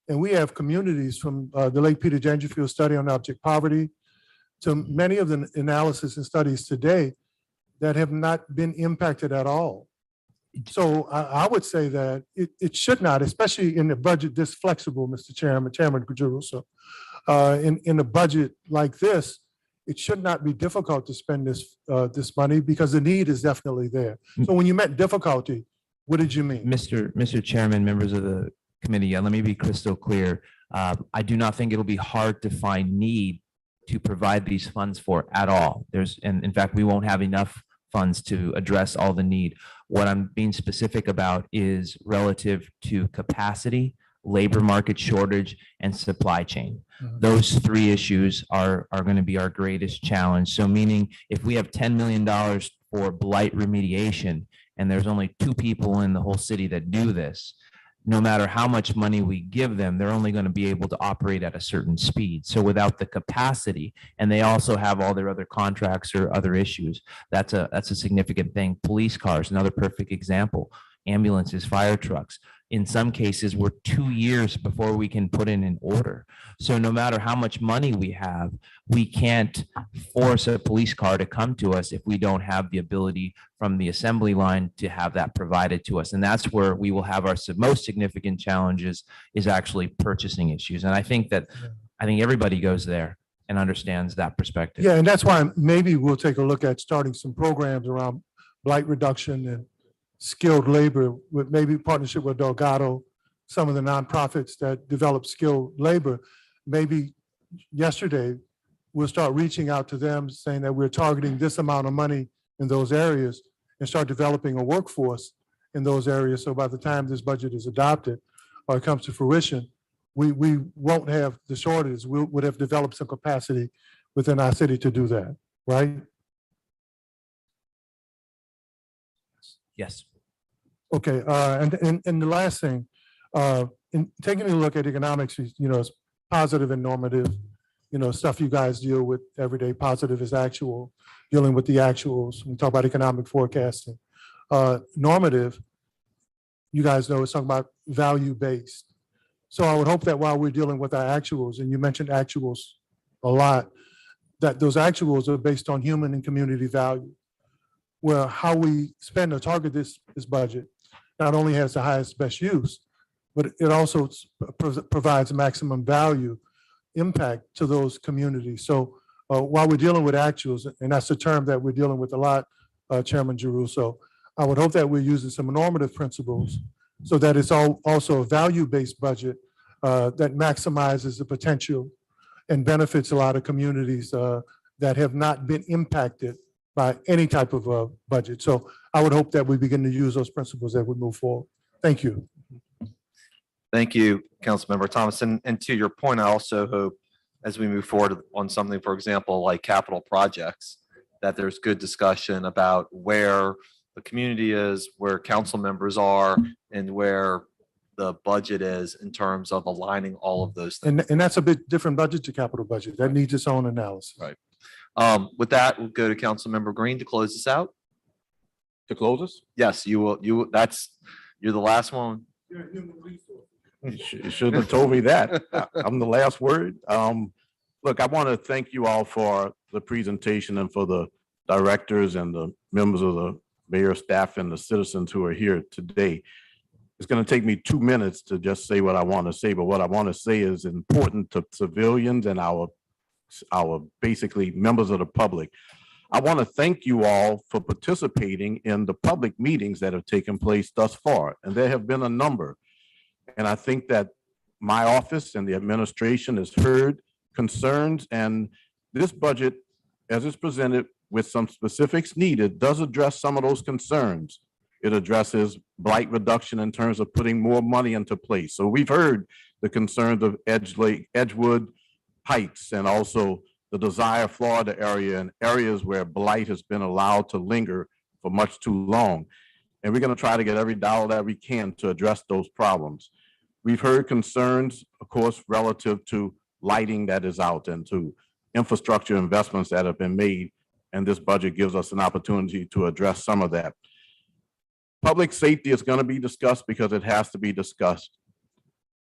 and we have communities from the late Peter Dangerfield study on object poverty to many of the analysis and studies today that have not been impacted at all. So I would say that it should not, especially in a budget this flexible, Mr. Chairman, Chairman Caruso, in a budget like this, it should not be difficult to spend this money because the need is definitely there. So when you meant difficulty, what did you mean? Mr. Chairman, members of the committee, let me be crystal clear. I do not think it'll be hard to find need to provide these funds for at all. And in fact, we won't have enough funds to address all the need. What I'm being specific about is relative to capacity, labor market shortage, and supply chain. Those three issues are going to be our greatest challenge. So meaning if we have $10 million for blight remediation, and there's only 2 people in the whole city that do this, no matter how much money we give them, they're only going to be able to operate at a certain speed. So without the capacity, and they also have all their other contracts or other issues, that's a significant thing. Police cars, another perfect example. Ambulances, fire trucks. In some cases, we're 2 years before we can put in an order. So no matter how much money we have, we can't force a police car to come to us if we don't have the ability from the assembly line to have that provided to us. And that's where we will have our most significant challenges, is actually purchasing issues. And I think everybody goes there and understands that perspective. Yeah, and that's why maybe we'll take a look at starting some programs around blight reduction and skilled labor, with maybe partnership with Delgado, some of the nonprofits that develop skilled labor. Maybe yesterday, we'll start reaching out to them saying that we're targeting this amount of money in those areas and start developing a workforce in those areas. So by the time this budget is adopted or it comes to fruition, we won't have the shortage. We would have developed some capacity within our city to do that, right? Yes. Okay, and the last thing, in taking a look at economics, it's positive and normative, stuff you guys deal with every day. Positive is actual, dealing with the actuals. We talk about economic forecasting. Normative, you guys know, it's talking about value-based. So I would hope that while we're dealing with our actuals, and you mentioned actuals a lot, that those actuals are based on human and community value, where how we spend or target this budget not only has the highest best use, but it also provides maximum value impact to those communities. So while we're dealing with actuals, and that's a term that we're dealing with a lot, Chairman Giroux, so I would hope that we're using some normative principles so that it's also a value-based budget that maximizes the potential and benefits a lot of communities that have not been impacted by any type of budget. So I would hope that we begin to use those principles as we move forward. Thank you. Thank you, Councilmember Thomas. And to your point, I also hope as we move forward on something, for example, like capital projects, that there's good discussion about where the community is, where council members are, and where the budget is in terms of aligning all of those things. And that's a bit different budget to capital budget. That needs its own analysis. Right. With that, we'll go to Councilmember Green to close this out. To close us? Yes, you will. You're the last one. You shouldn't have told me that. I'm the last word. Look, I want to thank you all for the presentation and for the directors and the members of the mayor's staff and the citizens who are here today. It's going to take me 2 minutes to just say what I want to say, but what I want to say is important to civilians and our basically members of the public. I want to thank you all for participating in the public meetings that have taken place thus far, and there have been a number. And I think that my office and the administration has heard concerns, and this budget, as it's presented with some specifics needed, does address some of those concerns. It addresses blight reduction in terms of putting more money into place. So we've heard the concerns of Edgewood Heights, and also the Desire, Florida area, and areas where blight has been allowed to linger for much too long. And we're going to try to get every dollar that we can to address those problems. We've heard concerns, of course, relative to lighting that is out and to infrastructure investments that have been made. And this budget gives us an opportunity to address some of that. Public safety is going to be discussed because it has to be discussed.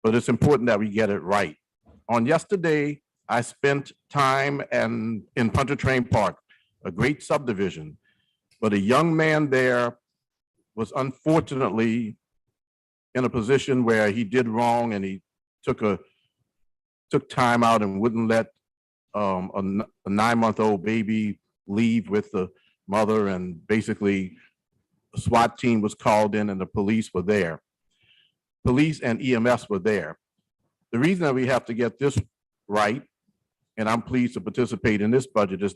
But it's important that we get it right. On yesterday, I spent time in Pontchartrain Park, a great subdivision, but a young man there was unfortunately in a position where he did wrong, and he took time out and wouldn't let a 9-month-old baby leave with the mother, and basically a SWAT team was called in and the police were there. Police and EMS were there. The reason that we have to get this right, and I'm pleased to participate in this budget, is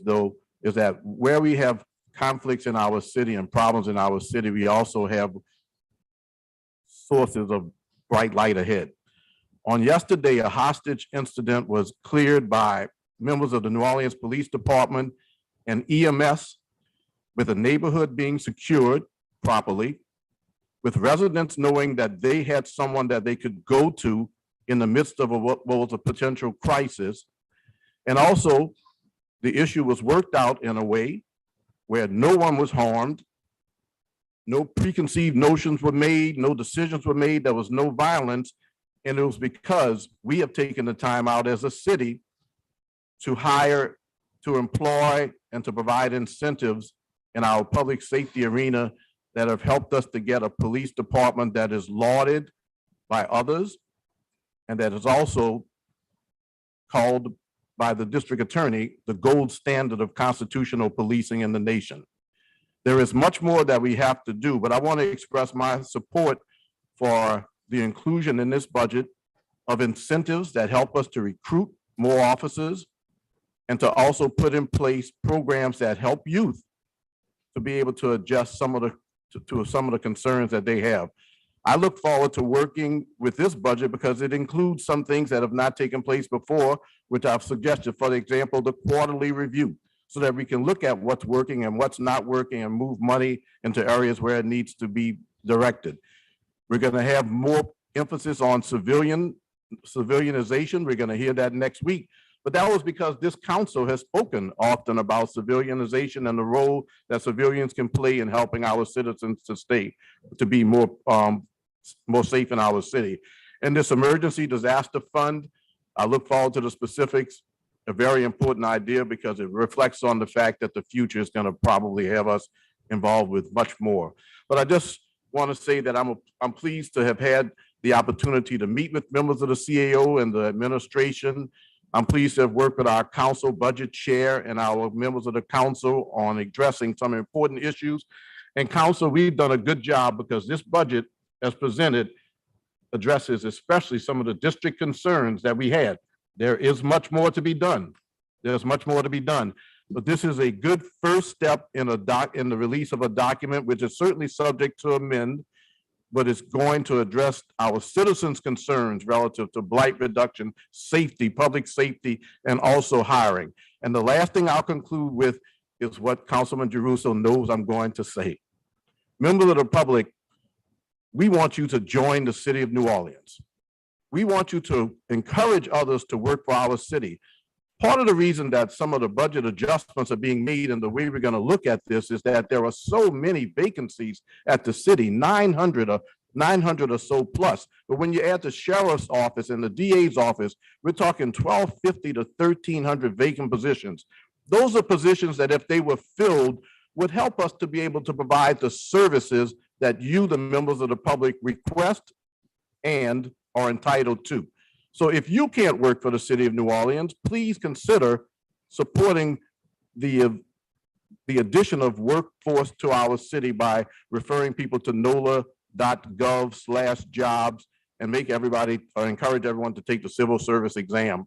that where we have conflicts in our city and problems in our city, we also have sources of bright light ahead. On yesterday, a hostage incident was cleared by members of the New Orleans Police Department and EMS, with a neighborhood being secured properly, with residents knowing that they had someone that they could go to in the midst of what was a potential crisis. And also, the issue was worked out in a way where no one was harmed, no preconceived notions were made, no decisions were made, there was no violence, and it was because we have taken the time out as a city to hire, to employ, and to provide incentives in our public safety arena that have helped us to get a police department that is lauded by others, and that is also called by the district attorney the gold standard of constitutional policing in the nation. There is much more that we have to do, but I want to express my support for the inclusion in this budget of incentives that help us to recruit more officers, and to also put in place programs that help youth to be able to adjust some of the to some of the concerns that they have. I look forward to working with this budget because it includes some things that have not taken place before, which I've suggested, for example, the quarterly review, so that we can look at what's working and what's not working and move money into areas where it needs to be directed. We're going to have more emphasis on civilization. We're going to hear that next week. But that was because this council has spoken often about civilization and the role that civilians can play in helping our citizens to be more safe in our city. And this emergency disaster fund, I look forward to the specifics. A very important idea because it reflects on the fact that the future is going to probably have us involved with much more. But I just want to say that I'm pleased to have had the opportunity to meet with members of the CAO and the administration. I'm pleased to have worked with our council budget chair and our members of the council on addressing some important issues. And council, we've done a good job because this budget, as presented, addresses especially some of the district concerns that we had. There is much more to be done. There's much more to be done. But this is a good first step in the release of a document, which is certainly subject to amend, but it's going to address our citizens' concerns relative to blight reduction, safety, public safety, and also hiring. And the last thing I'll conclude with is what Councilman Jeruso knows I'm going to say. Members of the public, we want you to join the city of New Orleans. We want you to encourage others to work for our city. Part of the reason that some of the budget adjustments are being made and the way we're going to look at this is that there are so many vacancies at the city, 900 or so plus. But when you add the sheriff's office and the DA's office, we're talking 1,250 to 1,300 vacant positions. Those are positions that if they were filled would help us to be able to provide the services that you, the members of the public, request and are entitled to. So if you can't work for the city of New Orleans, please consider supporting the addition of workforce to our city by referring people to NOLA.gov/jobs and encourage everyone to take the civil service exam.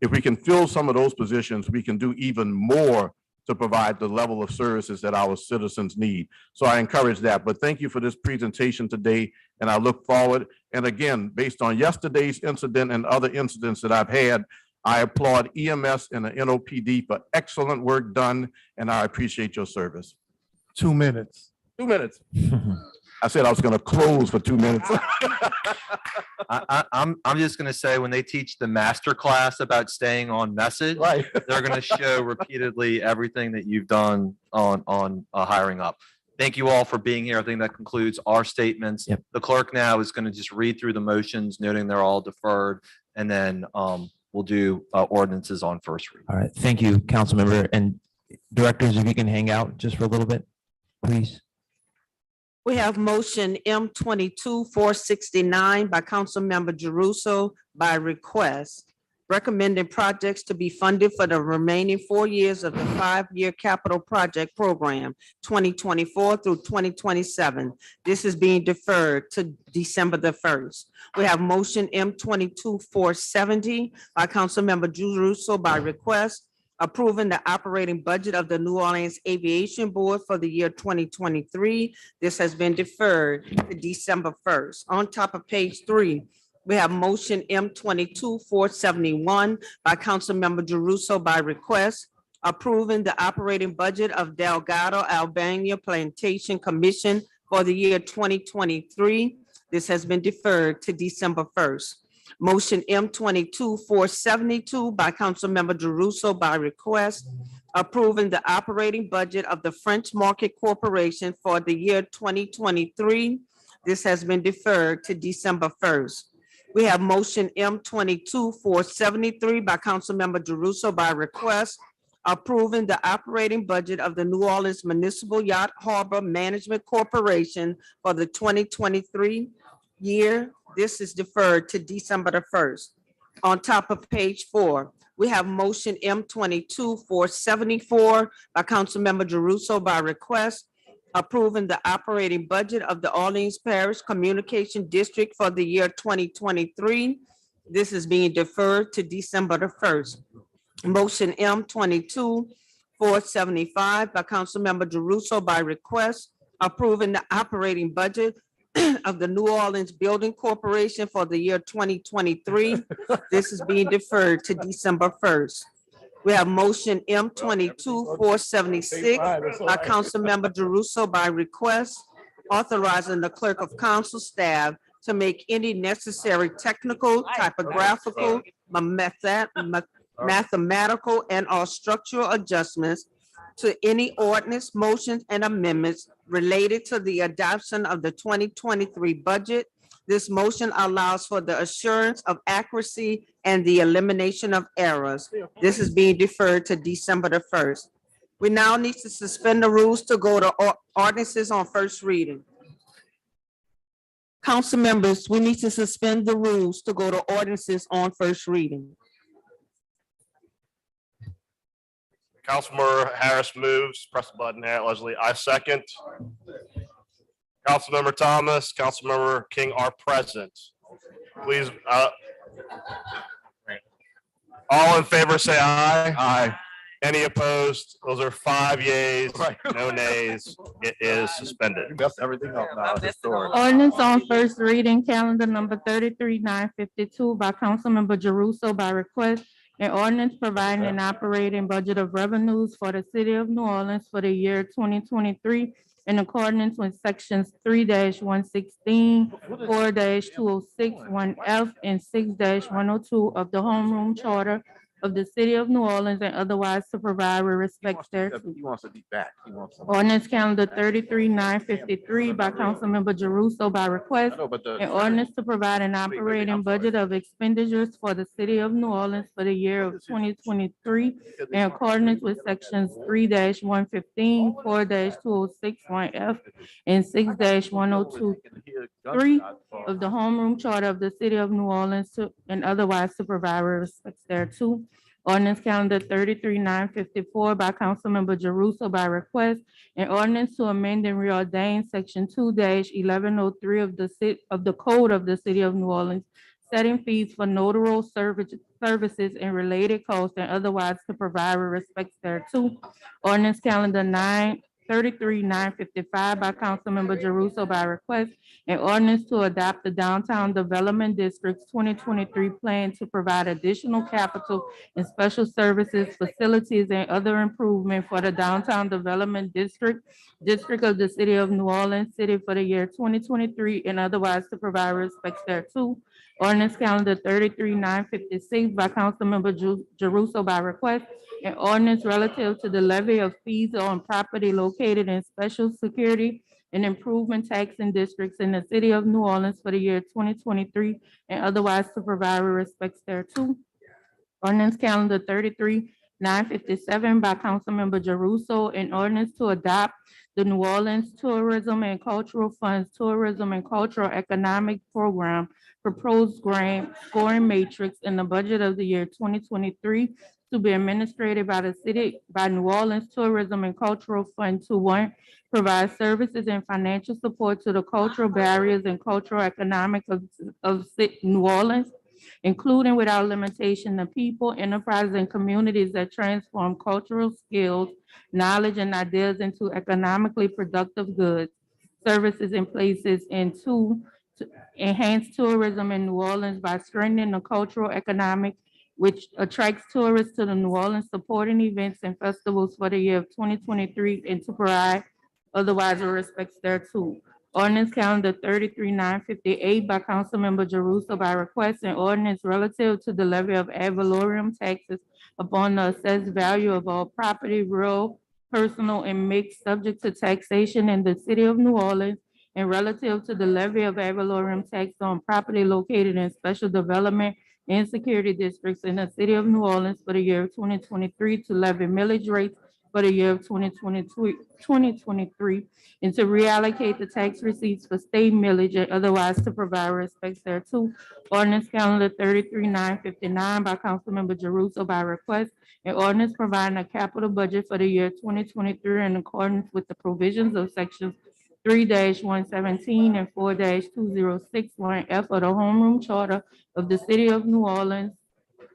If we can fill some of those positions, we can do even more to provide the level of services that our citizens need. So I encourage that. But thank you for this presentation today, and I look forward. And again, based on yesterday's incident and other incidents that I've had, I applaud EMS and the NOPD for excellent work done, and I appreciate your service. 2 minutes. 2 minutes. I said I was going to close for 2 minutes. I'm just going to say when they teach the master class about staying on message, Right. they're going to show repeatedly everything that you've done on hiring up. Thank you all for being here. I think that concludes our statements. Yep. The clerk now is going to just read through the motions, noting they're all deferred, and then we'll do ordinances on first read. All right, thank you, council member. And directors, if you can hang out just for a little bit, please. We have motion M22-469 by Councilmember Jeruso by request, recommending projects to be funded for the remaining 4 years of the 5-year capital project program, 2024 through 2027. This is being deferred to December the 1st. We have motion M22-470 by Councilmember Jeruso by request, approving the operating budget of the New Orleans Aviation Board for the year 2023. This has been deferred to December 1st. On top of page 3, we have motion M22-471 by Councilmember Jeruso by request, approving the operating budget of Delgado Albania Plantation Commission for the year 2023. This has been deferred to December 1st. Motion M22-472 by Councilmember Jeruso by request, approving the operating budget of the French Market Corporation for the year 2023. This has been deferred to December 1st. We have motion M22-473 by Councilmember Jeruso by request, approving the operating budget of the New Orleans Municipal Yacht Harbor Management Corporation for the 2023 year. This is deferred to December the 1st. On top of page 4, we have motion M22-474 by Councilmember Jeruso by request, approving the operating budget of the Orleans Parish Communication District for the year 2023. This is being deferred to December the 1st. Motion M22-475 by Councilmember Jeruso by request, approving the operating budget of the New Orleans Building Corporation for the year 2023. This is being deferred to December 1st. We have motion M 22-476 by Councilmember Jeruso by request, authorizing the clerk of council staff to make any necessary technical, typographical, mathematical, and or structural adjustments to any ordinance, motions, and amendments related to the adoption of the 2023 budget. This motion allows for the assurance of accuracy and the elimination of errors. This is being deferred to December the 1st. We now need to suspend the rules to go to ordinances on first reading. Council members, we need to suspend the rules to go to ordinances on first reading. Councilmember Harris moves, press the button there, Leslie. I second. Councilmember Thomas, Councilmember King are present. Please, all in favor, say aye. Aye. Any opposed? Those are 5 yeas, no nays. It is suspended. That's everything up now. Ordinance on first reading, calendar number 33-952 by Councilmember Jeruso by request. An ordinance providing an operating budget of revenues for the city of New Orleans for the year 2023 in accordance with sections 3-116, 4-206, 1F, and 6-102 of the homeroom charter of the city of New Orleans and otherwise to provide with respect thereto. He wants to be back. He wants to. Ordinance calendar 33-953 by Councilmember Jeruso by request. No, but An ordinance to provide an operating budget of expenditures for the city of New Orleans for the year of 2023 in accordance with sections 3-115, 4-206, 1F, and 6-102 3 of the homeroom charter of the city of New Orleans and otherwise to provide with respect thereto. Ordinance calendar 33-954 by Councilmember Jeruso by request. An ordinance to amend and reordain section 2-1103 of the code of the city of New Orleans, setting fees for notarial services and related costs and otherwise to provide with respect thereto. Ordinance calendar 33-955 by Councilmember Jeruso by request. An ordinance to adopt the Downtown Development District's 2023 plan to provide additional capital and special services, facilities, and other improvement for the Downtown Development District of the city of New Orleans City for the year 2023 and otherwise to provide respects thereto. Ordinance calendar 33-956 by Councilmember Jeruso by request. An ordinance relative to the levy of fees on property located in special security and improvement taxing districts in the city of New Orleans for the year 2023 and otherwise to provide with respects thereto. Ordinance calendar 33-957 by Councilmember Jeruso, an ordinance to adopt the New Orleans Tourism and Cultural Funds Tourism and Cultural Economic Program proposed grant scoring matrix in the budget of the year 2023 to be administered by the city, by New Orleans Tourism and Cultural Fund to one, provide services and financial support to the cultural barriers and cultural economic of New Orleans, including without limitation the people, enterprises, and communities that transform cultural skills, knowledge, and ideas into economically productive goods, services, and places, and to enhance tourism in New Orleans by strengthening the cultural economic which attracts tourists to the New Orleans, supporting events and festivals for the year of 2023 and to provide otherwise with respects thereto. Ordinance calendar 33-958 by Councilmember Jeruso by request, an ordinance relative to the levy of ad valorem taxes upon the assessed value of all property, real, personal, and mixed, subject to taxation in the city of New Orleans, and relative to the levy of ad valorem tax on property located in special development and security districts in the city of New Orleans for the year of 2023 to levy millage rates for the year of 2023 and to reallocate the tax receipts for state millage and otherwise to provide respects thereto. Ordinance calendar 33-959 by Councilmember Jeruso by request, an ordinance providing a capital budget for the year 2023 in accordance with the provisions of sections 3-117 and 4-206 1F of the homeroom charter of the city of New Orleans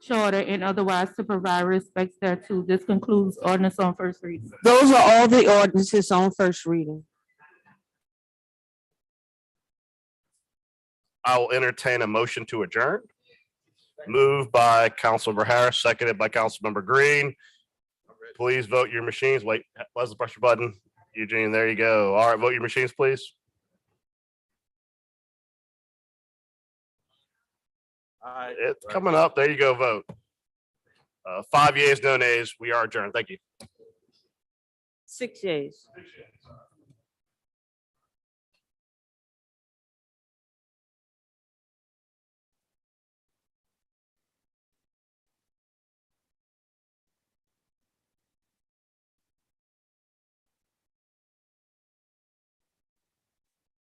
charter and otherwise to provide respects thereto. This concludes ordinance on first reading. Those are all the ordinances on first reading. I will entertain a motion to adjourn. Moved by Councilmember Harris, seconded by Councilmember Green. Please vote your machines. Wait, where's the pressure button? Eugene, there you go. All right, vote your machines, please. It's coming up. There you go, vote. 5 yeas, no nays. We are adjourned. Thank you. 6 yeas.